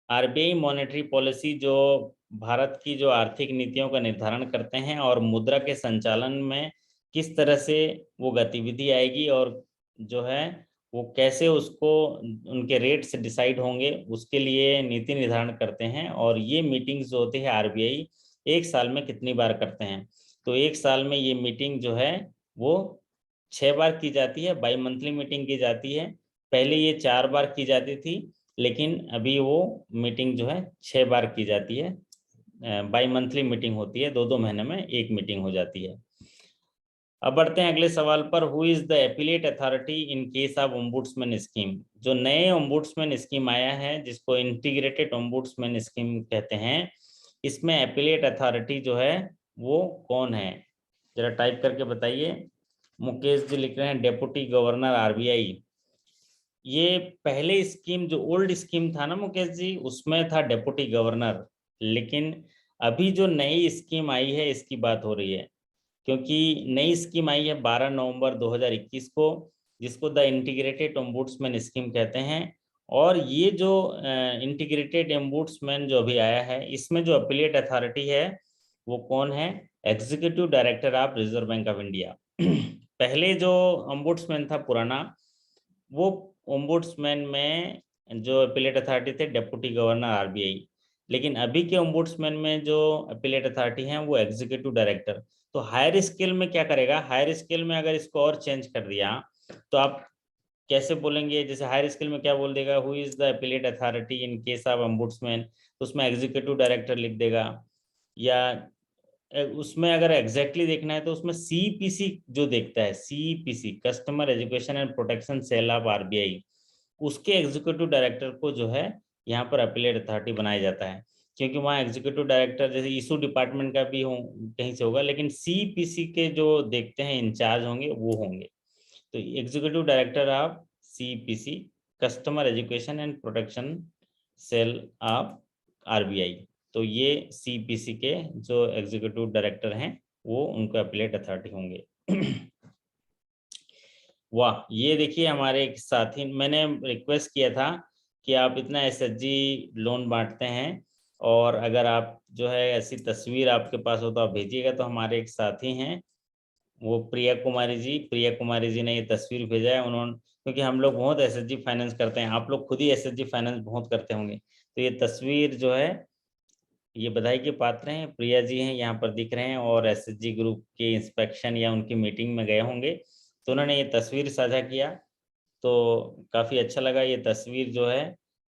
आरबीआई मॉनेटरी पॉलिसी जो भारत की जो आर्थिक नीतियों का निर्धारण करते हैं और मुद्रा के संचालन में किस तरह से वो गतिविधि आएगी और जो है वो कैसे उसको उनके रेट से डिसाइड होंगे, उसके लिए नीति निर्धारण करते हैं। और ये मीटिंग्स जो होती है आरबीआई एक साल में कितनी बार करते हैं? तो एक साल में ये मीटिंग जो है वो 6 बार की जाती है, बाई मंथली मीटिंग की जाती है। पहले ये 4 बार की जाती थी, लेकिन अभी वो मीटिंग जो है 6 बार की जाती है। बाई मंथली मीटिंग होती है, 2-2 महीने में एक मीटिंग हो जाती है। अब बढ़ते हैं अगले सवाल पर, who is the appellate authority in case of ombudsman scheme? जो नए ओम्बुड्समैन स्कीम आया है जिसको इंटीग्रेटेड ओम्बुड्समैन स्कीम कहते हैं, इसमें एपिलेट अथॉरिटी जो है वो कौन है, जरा टाइप करके बताइए। मुकेश जी लिख रहे हैं डेप्यूटी गवर्नर आरबीआई। ये पहले स्कीम जो ओल्ड स्कीम था ना मुकेश जी, उसमें था डेप्यूटी गवर्नर, लेकिन अभी जो नई स्कीम आई है इसकी बात हो रही है, क्योंकि नई स्कीम आई है 12 नवंबर 2021 को, जिसको द इंटीग्रेटेड ओम्बुड्समैन स्कीम कहते हैं। और ये जो इंटीग्रेटेड ओम्बुड्समैन जो अभी आया है, इसमें जो अपीलेट अथॉरिटी है वो कौन है? Executive director of reserve bank of India. पहले जो ओम्बुड्समैन था पुराना, वो ओम्बुड्समैन में जो अपीलेट अथॉरिटी थे डेप्यूटी गवर्नर आरबीआई, लेकिन अभी के ओम्बुड्समैन में जो अपीलेट अथॉरिटी हैं वो एग्जीक्यूटिव डायरेक्टर। तो हायर स्केल में क्या करेगा? हायर स्केल में अगर इसको और चेंज कर दिया तो आप कैसे बोलेंगे? जैसे हायर स्केल में क्या बोल देगा, who is the appellate authority in case of ombudsman, तो उसमें एग्जीक्यूटिव डायरेक्टर लिख देगा। या उसमें अगर एग्जैक्टली देखना है तो उसमें सीपीसी जो देखता है, CPC customer education and protection cell of RBI, उसके एग्जीक्यूटिव डायरेक्टर को जो है यहाँ पर अपीलेट अथॉरिटी बनाया जाता है। क्योंकि वहाँ एग्जीक्यूटिव डायरेक्टर जैसे इशू डिपार्टमेंट का भी हो, कहीं से होगा, लेकिन सीपीसी के जो देखते हैं इंचार्ज होंगे वो होंगे। तो executive director of CPC, customer education and protection cell of RBI, तो ये सीपीसी के जो एग्जीक्यूटिव डायरेक्टर हैं वो उनको अपीलेट अथॉरिटी होंगे। वाह, ये देखिए हमारे एक साथी, मैंने रिक्वेस्ट किया था कि आप इतना एसएचजी लोन बांटते हैं और अगर आप जो है ऐसी तस्वीर आपके पास हो तो आप भेजिएगा। तो हमारे एक साथी हैं, वो प्रिया कुमारी जी ने ये तस्वीर भेजा है। उन्होंने, क्योंकि हम लोग बहुत एसएचजी फाइनेंस करते हैं, आप लोग खुद ही एसएचजी फाइनेंस बहुत करते होंगे, तो ये तस्वीर जो है ये बधाई के पात्र हैं। प्रिया जी हैं, यहाँ पर दिख रहे हैं, और एसएचजी ग्रुप के इंस्पेक्शन या उनकी मीटिंग में गए होंगे, तो उन्होंने ये तस्वीर साझा किया। तो काफ़ी अच्छा लगा ये तस्वीर जो है,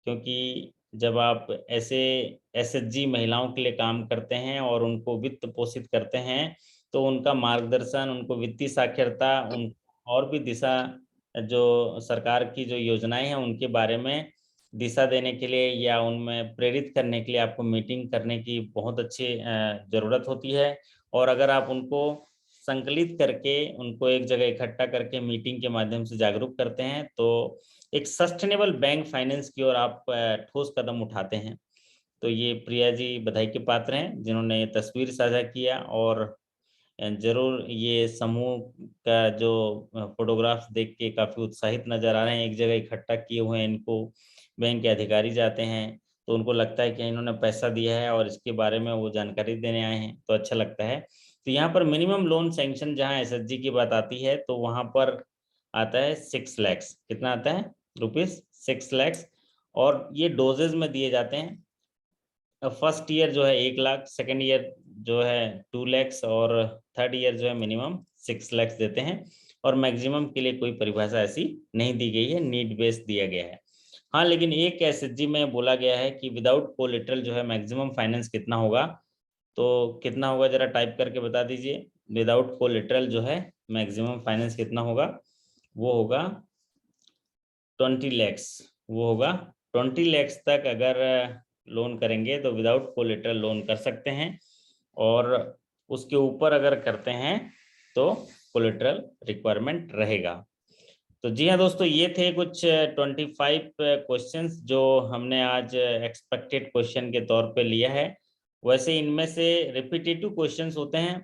क्योंकि जब आप ऐसे एसएचजी महिलाओं के लिए काम करते हैं और उनको वित्त पोषित करते हैं, तो उनका मार्गदर्शन, उनको वित्तीय साक्षरता, उन और भी दिशा, जो सरकार की जो योजनाएं हैं उनके बारे में दिशा देने के लिए या उनमें प्रेरित करने के लिए आपको मीटिंग करने की बहुत अच्छी ज़रूरत होती है। और अगर आप उनको संकलित करके, उनको एक जगह इकट्ठा करके मीटिंग के माध्यम से जागरूक करते हैं, तो एक सस्टेनेबल बैंक फाइनेंस की ओर आप ठोस कदम उठाते हैं। तो ये प्रिया जी बधाई के पात्र हैं जिन्होंने ये तस्वीर साझा किया। और जरूर ये समूह का जो फोटोग्राफ्स देख के काफ़ी उत्साहित नज़र आ रहे हैं। एक जगह इकट्ठा किए हुए हैं इनको, बैंक के अधिकारी जाते हैं तो उनको लगता है कि इन्होंने पैसा दिया है और इसके बारे में वो जानकारी देने आए हैं, तो अच्छा लगता है। तो यहाँ पर मिनिमम लोन सैंक्शन जहाँ एसएचजी की बात आती है तो वहाँ पर आता है 6 लाख। कितना आता है? ₹6 लाख। और ये डोजेज में दिए जाते हैं। फर्स्ट ईयर जो है 1 लाख, सेकेंड ईयर जो है 2 लाख, और थर्ड ईयर जो है मिनिमम 6 लाख देते हैं। और मैक्सिमम के लिए कोई परिभाषा ऐसी नहीं दी गई है, नीड बेस्ड दिया गया है। हाँ, लेकिन एक एसएचजी में बोला गया है कि विदाउट कोलेटरल जो है मैक्सिमम फाइनेंस कितना होगा। तो कितना होगा जरा टाइप करके बता दीजिए। विदाउट कोलेटरल जो है मैक्सिमम फाइनेंस कितना होगा? वो होगा 20 लाख। वो होगा 20 लाख तक अगर लोन करेंगे तो विदाउट कोलेटरल लोन कर सकते हैं। और उसके ऊपर अगर करते हैं तो कोलेटरल रिक्वायरमेंट रहेगा। तो जी हाँ दोस्तों, ये थे कुछ 25 क्वेश्चंस जो हमने आज एक्सपेक्टेड क्वेश्चन के तौर पे लिया है। वैसे इनमें से रिपीटेटिव क्वेश्चंस होते हैं।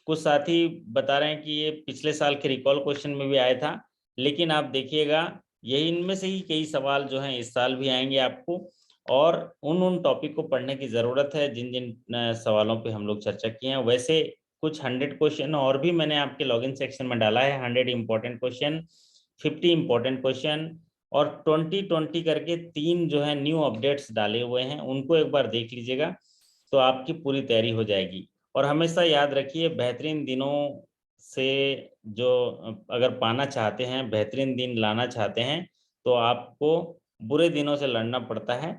कुछ साथी बता रहे हैं कि ये पिछले साल के रिकॉल क्वेश्चन में भी आया था, लेकिन आप देखिएगा यही इनमें से ही कई सवाल जो हैं इस साल भी आएंगे आपको। और उन टॉपिक को पढ़ने की ज़रूरत है जिन जिन सवालों पे हम लोग चर्चा किए हैं। वैसे कुछ 100 क्वेश्चन और भी मैंने आपके लॉगिन सेक्शन में डाला है। 100 इंपॉर्टेंट क्वेश्चन, 50 इंपॉर्टेंट क्वेश्चन, और 2020 करके 3 जो है न्यू अपडेट्स डाले हुए हैं, उनको एक बार देख लीजिएगा तो आपकी पूरी तैयारी हो जाएगी। और हमेशा याद रखिए, बेहतरीन दिनों से जो अगर पाना चाहते हैं, बेहतरीन दिन लाना चाहते हैं, तो आपको बुरे दिनों से लड़ना पड़ता है।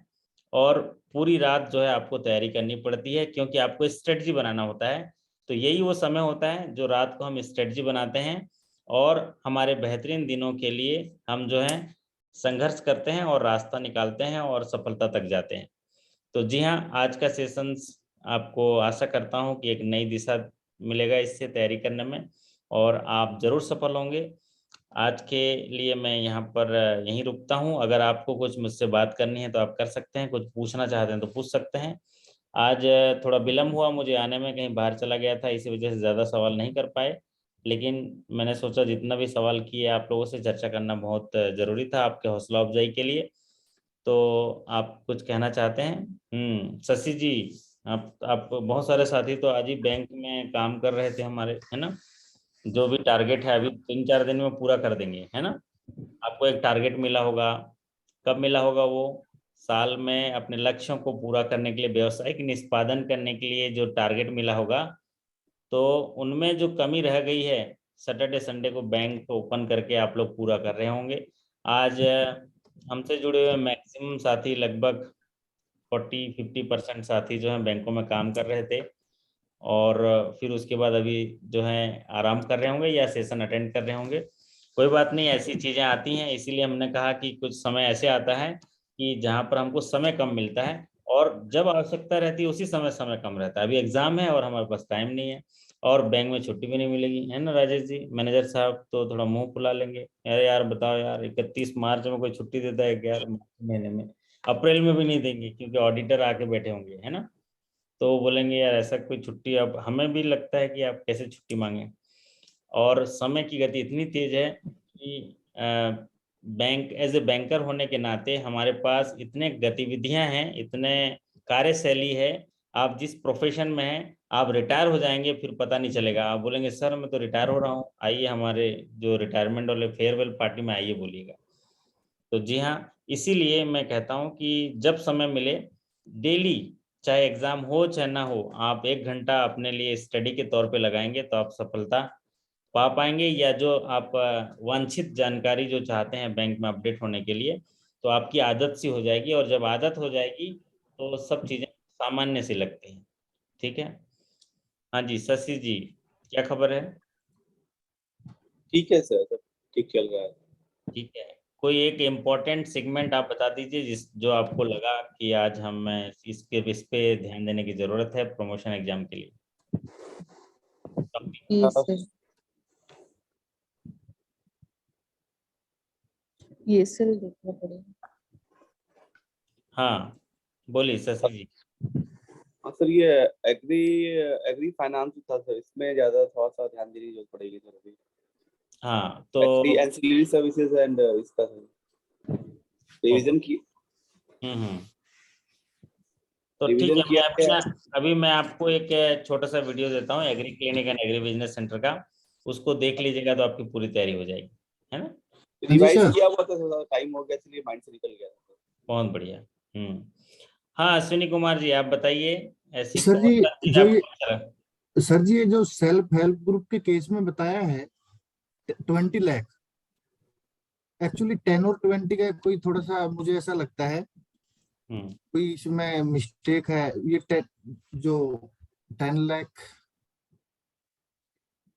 और पूरी रात जो है आपको तैयारी करनी पड़ती है, क्योंकि आपको स्ट्रेटजी बनाना होता है। तो यही वो समय होता है जो रात को हम स्ट्रेटजी बनाते हैं और हमारे बेहतरीन दिनों के लिए हम जो है संघर्ष करते हैं और रास्ता निकालते हैं और सफलता तक जाते हैं। तो जी हाँ, आज का सेशंस आपको आशा करता हूँ कि एक नई दिशा मिलेगा इससे तैयारी करने में, और आप ज़रूर सफल होंगे। आज के लिए मैं यहाँ पर यहीं रुकता हूँ। अगर आपको कुछ मुझसे बात करनी है तो आप कर सकते हैं, कुछ पूछना चाहते हैं तो पूछ सकते हैं। आज थोड़ा विलम्ब हुआ मुझे आने में, कहीं बाहर चला गया था, इसी वजह से ज़्यादा सवाल नहीं कर पाए। लेकिन मैंने सोचा जितना भी सवाल किए आप लोगों से चर्चा करना बहुत ज़रूरी था आपके हौसला अफजाई के लिए। तो आप कुछ कहना चाहते हैं? शशि जी, आप बहुत सारे साथी तो आज ही बैंक में काम कर रहे थे हमारे, है ना? जो भी टारगेट है अभी 3-4 दिन में पूरा कर देंगे, है ना? आपको एक टारगेट मिला होगा। कब मिला होगा वो? साल में अपने लक्ष्यों को पूरा करने के लिए, व्यवसायिक निष्पादन करने के लिए जो टारगेट मिला होगा, तो उनमें जो कमी रह गई है, सैटरडे संडे को बैंक ओपन करके आप लोग पूरा कर रहे होंगे। आज हमसे जुड़े हुए मैक्सिमम साथी, लगभग 40-50% साथी जो हैं बैंकों में काम कर रहे थे, और फिर उसके बाद अभी जो है आराम कर रहे होंगे या सेशन अटेंड कर रहे होंगे। कोई बात नहीं, ऐसी चीज़ें आती हैं, इसीलिए हमने कहा कि कुछ समय ऐसे आता है कि जहाँ पर हमको समय कम मिलता है, और जब आवश्यकता रहती है उसी समय समय कम रहता है। अभी एग्जाम है और हमारे पास टाइम नहीं है, और बैंक में छुट्टी भी नहीं मिलेगी, है ना राजेश जी? मैनेजर साहब तो थोड़ा मुंह फुला लेंगे, अरे यार बताओ यार, 31 मार्च में कोई छुट्टी देता है क्या? महीने में, अप्रैल में भी नहीं देंगे क्योंकि ऑडिटर आके बैठे होंगे, है ना? तो वो बोलेंगे यार ऐसा कोई छुट्टी, अब हमें भी लगता है कि आप कैसे छुट्टी मांगे। और समय की गति इतनी तेज है कि बैंक एज ए बैंकर होने के नाते हमारे पास इतने गतिविधियां हैं, इतने कार्यशैली है। आप जिस प्रोफेशन में हैं, आप रिटायर हो जाएंगे फिर पता नहीं चलेगा। आप बोलेंगे सर मैं तो रिटायर हो रहा हूँ, आइए हमारे जो रिटायरमेंट वाले फेयरवेल पार्टी में आइए बोलिएगा। तो जी हाँ, इसीलिए मैं कहता हूँ कि जब समय मिले डेली, चाहे एग्जाम हो चाहे ना हो, आप 1 घंटा अपने लिए स्टडी के तौर पे लगाएंगे तो आप सफलता पा पाएंगे। या जो आप वांछित जानकारी जो चाहते हैं बैंक में अपडेट होने के लिए, तो आपकी आदत सी हो जाएगी, और जब आदत हो जाएगी तो सब चीज़ें सामान्य सी लगती हैं। ठीक है। हाँ जी शशि जी, क्या खबर है? ठीक है सर, सब ठीक चल रहा है। ठीक है। कोई एक इम्पोर्टेंट सेगमेंट आप बता दीजिए जिस जो आपको लगा कि आज हमें इस पे ध्यान देने की जरूरत है प्रमोशन एग्जाम के लिए। ये सर, ये सर देखना पड़ेगा। हाँ बोलिए शशि जी। हाँ सर, ये एग्री एग्री फाइनेंस था सर, इसमें ज्यादा थोड़ा सा ध्यान देने की जरूरत पड़ेगी सर अभी। हाँ तो एंसिलरी सर्विसेज एंड इसका रिवीजन की हम्म। तो ठीक रिवीजन है, किया गया है। अभी मैं आपको एक छोटा सा वीडियो देता हूँ agree clinic and agri business centre का। उसको देख लीजिएगा तो आपकी पूरी तैयारी हो जाएगी, है ना। हाँ जी रिवाइज सर। किया हुआ था, थोड़ा टाइम हो गया इसलिए माइंड से निकल गया था। बहुत बढ़िया। हाँ अश्विनी कुमार जी, आप बताइए ऐसी सर कौन जी, सा चीज जो आपको ये अच्छा लगा? सर जी, ये जो सेल्फ हेल्प ग्रुप के केस में बताया है 20 लाख, एक्चुअली 10 और 20 का कोई थोड़ा सा मुझे ऐसा लगता है हम्म। कोई इसमें मिस्टेक है। ये जो 10 लाख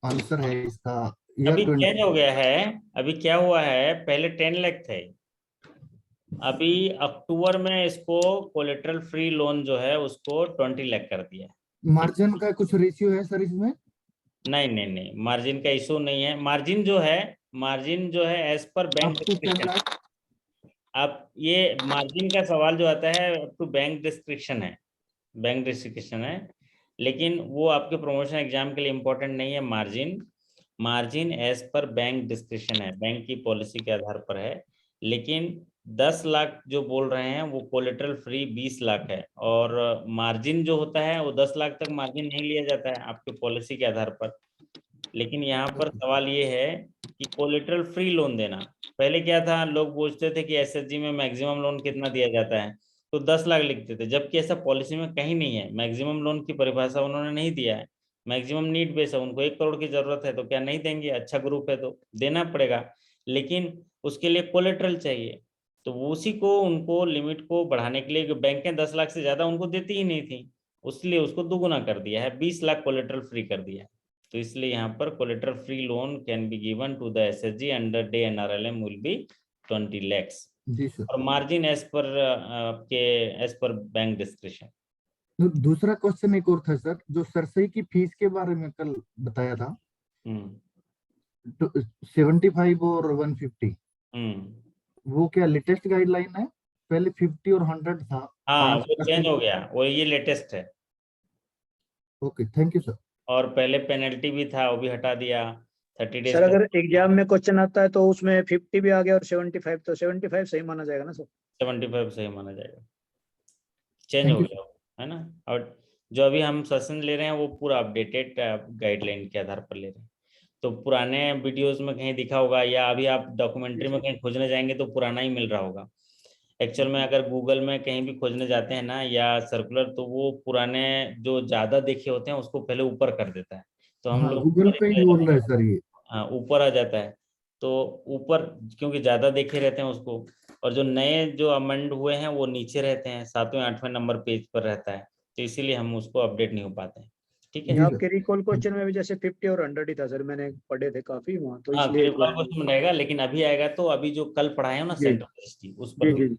आंसर है इसका, या अभी 20। चेंज हो गया है। अभी क्या हुआ है, पहले 10 लाख थे, अभी अक्टूबर में इसको कोलेटरल फ्री लोन जो है उसको 20 लाख कर दिया है। ठीक। मार्जिन का कुछ रेशियो है सर इसमें? नहीं नहीं नहीं, मार्जिन का इशू नहीं है। मार्जिन जो है एज पर bank up to 10 discretion. Lakh आप ये मार्जिन का सवाल जो आता है अप टू बैंक डिस्क्रिप्शन है, बैंक डिस्ट्रिक्शन है। लेकिन वो आपके प्रमोशन एग्जाम के लिए इंपॉर्टेंट नहीं है। मार्जिन मार्जिन एज पर बैंक डिस्क्रिप्शन है, बैंक की पॉलिसी के आधार पर है। लेकिन 10 लाख जो बोल रहे हैं वो कोलेटरल फ्री 20 लाख है, और मार्जिन जो होता है वो 10 लाख तक मार्जिन नहीं लिया जाता है आपके पॉलिसी के आधार पर। लेकिन यहाँ पर सवाल ये है कि कोलेटरल फ्री लोन देना। पहले क्या था, लोग पूछते थे कि एसएचजी में मैक्सिमम लोन कितना दिया जाता है, तो 10 लाख लिखते थे, जबकि ऐसा पॉलिसी में कहीं नहीं है। मैक्सिमम लोन की परिभाषा उन्होंने नहीं दिया है। मैक्सिमम नीड बेस है, उनको 1 करोड़ की जरूरत है तो क्या नहीं देंगे? अच्छा ग्रुप है तो देना पड़ेगा, लेकिन उसके लिए कोलेटरल चाहिए। तो वो उसी को उनको लिमिट को बढ़ाने के लिए, बैंकें 10 लाख से ज्यादा उनको देती ही नहीं थी, उसलिए उसको दोगुना कर दिया है, 20 लाख कोलेटरल फ्री कर दिया है। तो इसलिए यहाँ पर collateral free loan can be given to the SHG under day NRLM will be 20 lakhs, जी सर। और मार्जिन एज पर आपके एज पर बैंक डिस्क्रिप्शन। दूसरा क्वेश्चन एक और था सर, जो सरसई की फीस के बारे में कल बताया था, हम्म 75 और 150, हम्म। वो क्या लेटेस्ट गाइडलाइन है? पहले 50 और 100 था, हाँ वो चेंज 5%। हो गया, वो ये लेटेस्ट है। Okay, thank you sir. और पहले पेनल्टी भी था, वो भी हटा दिया, 30 days सर का। अगर एग्जाम में क्वेश्चन आता है तो उसमें 50 भी आ गया और 75, तो 75 सही माना जाएगा ना सर? 75 सही माना जाएगा, चेंज हो थैंक यू गया वो, है ना। और जो अभी हम सेशन ले रहे हैं वो पूरा अपडेटेड गाइडलाइन के आधार पर ले रहे हैं। तो पुराने वीडियोस में कहीं दिखा होगा, या अभी आप डॉक्यूमेंट्री में कहीं खोजने जाएंगे तो पुराना ही मिल रहा होगा। एक्चुअल में अगर गूगल में कहीं भी खोजने जाते हैं ना या सर्कुलर, तो वो पुराने जो ज़्यादा देखे होते हैं उसको पहले ऊपर कर देता है। तो हम हाँ, लोग गूगल पे ही बोल रहे हैं सर ये। हाँ ऊपर आ जाता है। तो ऊपर क्योंकि ज़्यादा देखे रहते हैं उसको, और जो नए जो अमेंड हुए हैं वो नीचे रहते हैं, 7वें 8वें नंबर पेज पर रहता है, तो इसीलिए हम उसको अपडेट नहीं हो पाते हैं। ठीक है। जी आपके सर। रिकॉल क्वेश्चन में भी जैसे 50 और 100 ही था सर, मैंने पढ़े थे काफी वहाँ, तो हाँ इसलिए फिर एक कल बार। क्वेश्चन रहेगा, लेकिन अभी आएगा तो अभी जो कल पढ़ाए हो ना जी सेंट्रल यूनिवर्सिटी उस पर जी भी। जी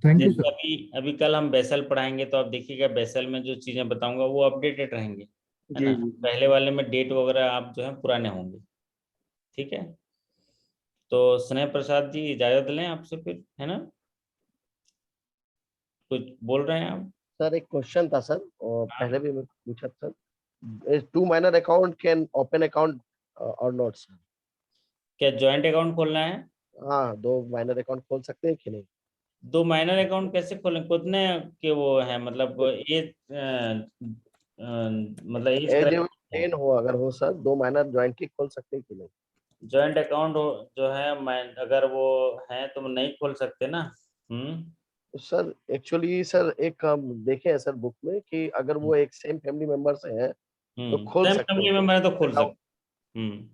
थैंक यू जैसे सर। अभी अभी कल हम बेसल पढ़ाएंगे तो आप देखिएगा बेसल में जो चीजें बताऊंगा वो अपडेटेड रहेंगे, है जी ना। जी। पहले वाले में डेट वगैरह आप जो है पुराने होंगे। ठीक है। तो स्नेह प्रसाद जी इजाजत लें आपसे फिर, है ना। कुछ बोल रहे हैं आप? सर एक क्वेश्चन था सर, और हाँ। पहले भी मैं पूछा था sir, to minor account can open account और नॉट सर? क्या जॉइंट अकाउंट खोलना है? हाँ, 2 माइनर अकाउंट खोल सकते हैं कि नहीं? 2 माइनर अकाउंट कैसे खोलें? कितने के वो है, मतलब एज मतलब एज एज क्राइटेरिया 10 हो, अगर हो सर, 2 माइनर ज्वाइंटली खोल सकते हैं कि नहीं? जॉइंट अकाउंट जो है, मैं अगर वो है तो नहीं खोल सकते ना। तो सर एक्चुअली सर एक हम देखे हैं सर बुक में कि अगर वो एक सेम फैमिली मेंबर से हैं तो खोल सेम सकते फैमिली हैं। मेंबर है तो खोल Allow- सकते।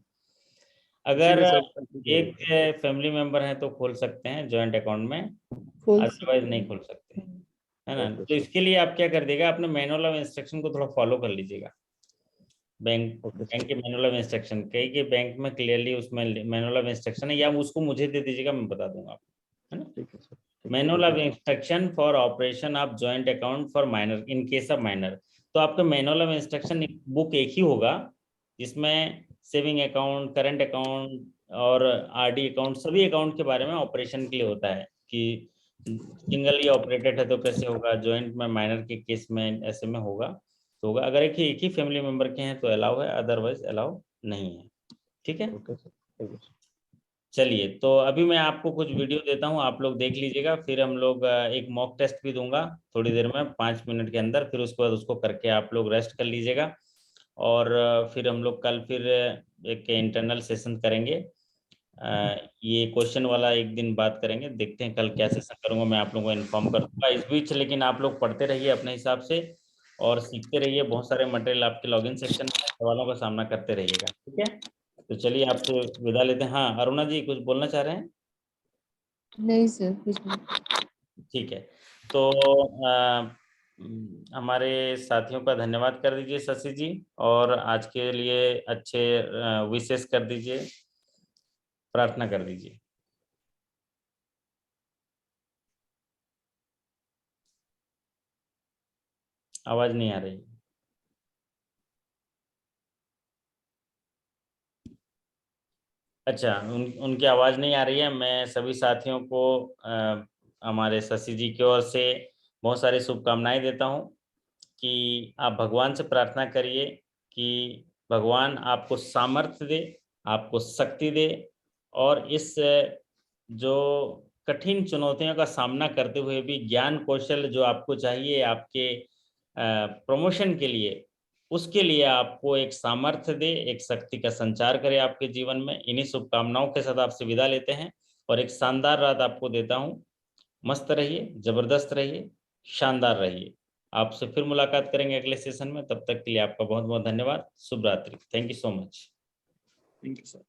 अगर इसीलिए सर कंफ्यूज हो एक गया। फैमिली मेंबर है तो खोल सकते हैं जॉइंट अकाउंट में, खोल अदरवाइज सकते नहीं हैं। खोल सकते, है ना। ओके तो सर, इसके लिए आप क्या कर देगा, अपने मैनुअल ऑफ इंस्ट्रक्शन को थोड़ा फॉलो कर लीजिएगा। बैंक ओके बैंक सर, के मैनुअल ऑफ इंस्ट्रक्शन, कई के बैंक में क्लियरली उसमें मैनुअल ऑफ इंस्ट्रक्शन है, या उसको मुझे दे दीजिएगा, मैं बता दूंगा आपको, है ना। ठीक है सर, ठीक है, manual thank of you, instruction for operation of joint account for minor in case of minor. तो आपका मैनुअल ऑफ इंस्ट्रक्शन बुक एक ही होगा, जिसमें सेविंग अकाउंट, करंट अकाउंट और आरडी अकाउंट, सभी अकाउंट के बारे में ऑपरेशन के लिए होता है कि सिंगली ऑपरेटेड है तो कैसे होगा, जॉइंट में माइनर के केस में ऐसे में होगा तो होगा। अगर एक ही फैमिली मेंबर के हैं तो अलाउ है, अदरवाइज अलाउ नहीं है। ठीक है, okay sir, thank you sir. चलिए। तो अभी मैं आपको कुछ वीडियो देता हूँ, आप लोग देख लीजिएगा, फिर हम लोग एक मॉक टेस्ट भी दूंगा थोड़ी देर में, 5 मिनट के अंदर, फिर उसके बाद उसको करके आप लोग रेस्ट कर लीजिएगा। और फिर हम लोग कल फिर एक इंटरनल सेशन करेंगे। ये क्वेश्चन वाला एक दिन बात करेंगे, देखते हैं कल क्या सेशन करूंगा, मैं आप लोगों को इन्फॉर्म कर दूंगा इस बीच। लेकिन आप लोग पढ़ते रहिए अपने हिसाब से और सीखते रहिए, बहुत सारे मटेरियल आपके लॉगिन सेक्शन में, सवालों का सामना करते रहिएगा। ठीक है, तो चलिए आपसे विदा लेते हैं। हाँ, अरुणा जी कुछ बोलना चाह रहे हैं? नहीं सर, कुछ नहीं। ठीक है, तो हमारे साथियों का धन्यवाद कर दीजिए शशि जी, और आज के लिए अच्छे विशेष कर दीजिए, प्रार्थना कर दीजिए। आवाज नहीं आ रही। अच्छा, उनकी आवाज नहीं आ रही है। मैं सभी साथियों को हमारे शशि जी की ओर से बहुत सारी शुभकामनाएं देता हूं कि आप भगवान से प्रार्थना करिए कि भगवान आपको सामर्थ्य दे, आपको शक्ति दे, और इस जो कठिन चुनौतियों का सामना करते हुए भी ज्ञान कौशल जो आपको चाहिए आपके प्रमोशन के लिए, उसके लिए आपको एक सामर्थ्य दे, एक शक्ति का संचार करे आपके जीवन में। इन्हीं शुभकामनाओं के साथ आपसे विदा लेते हैं और एक शानदार रात आपको देता हूं। मस्त रहिए, जबरदस्त रहिए, शानदार रहिए। आपसे फिर मुलाकात करेंगे अगले सेशन में, तब तक के लिए आपका बहुत बहुत धन्यवाद। शुभ रात्रि। Thank you so much. Thank you sir.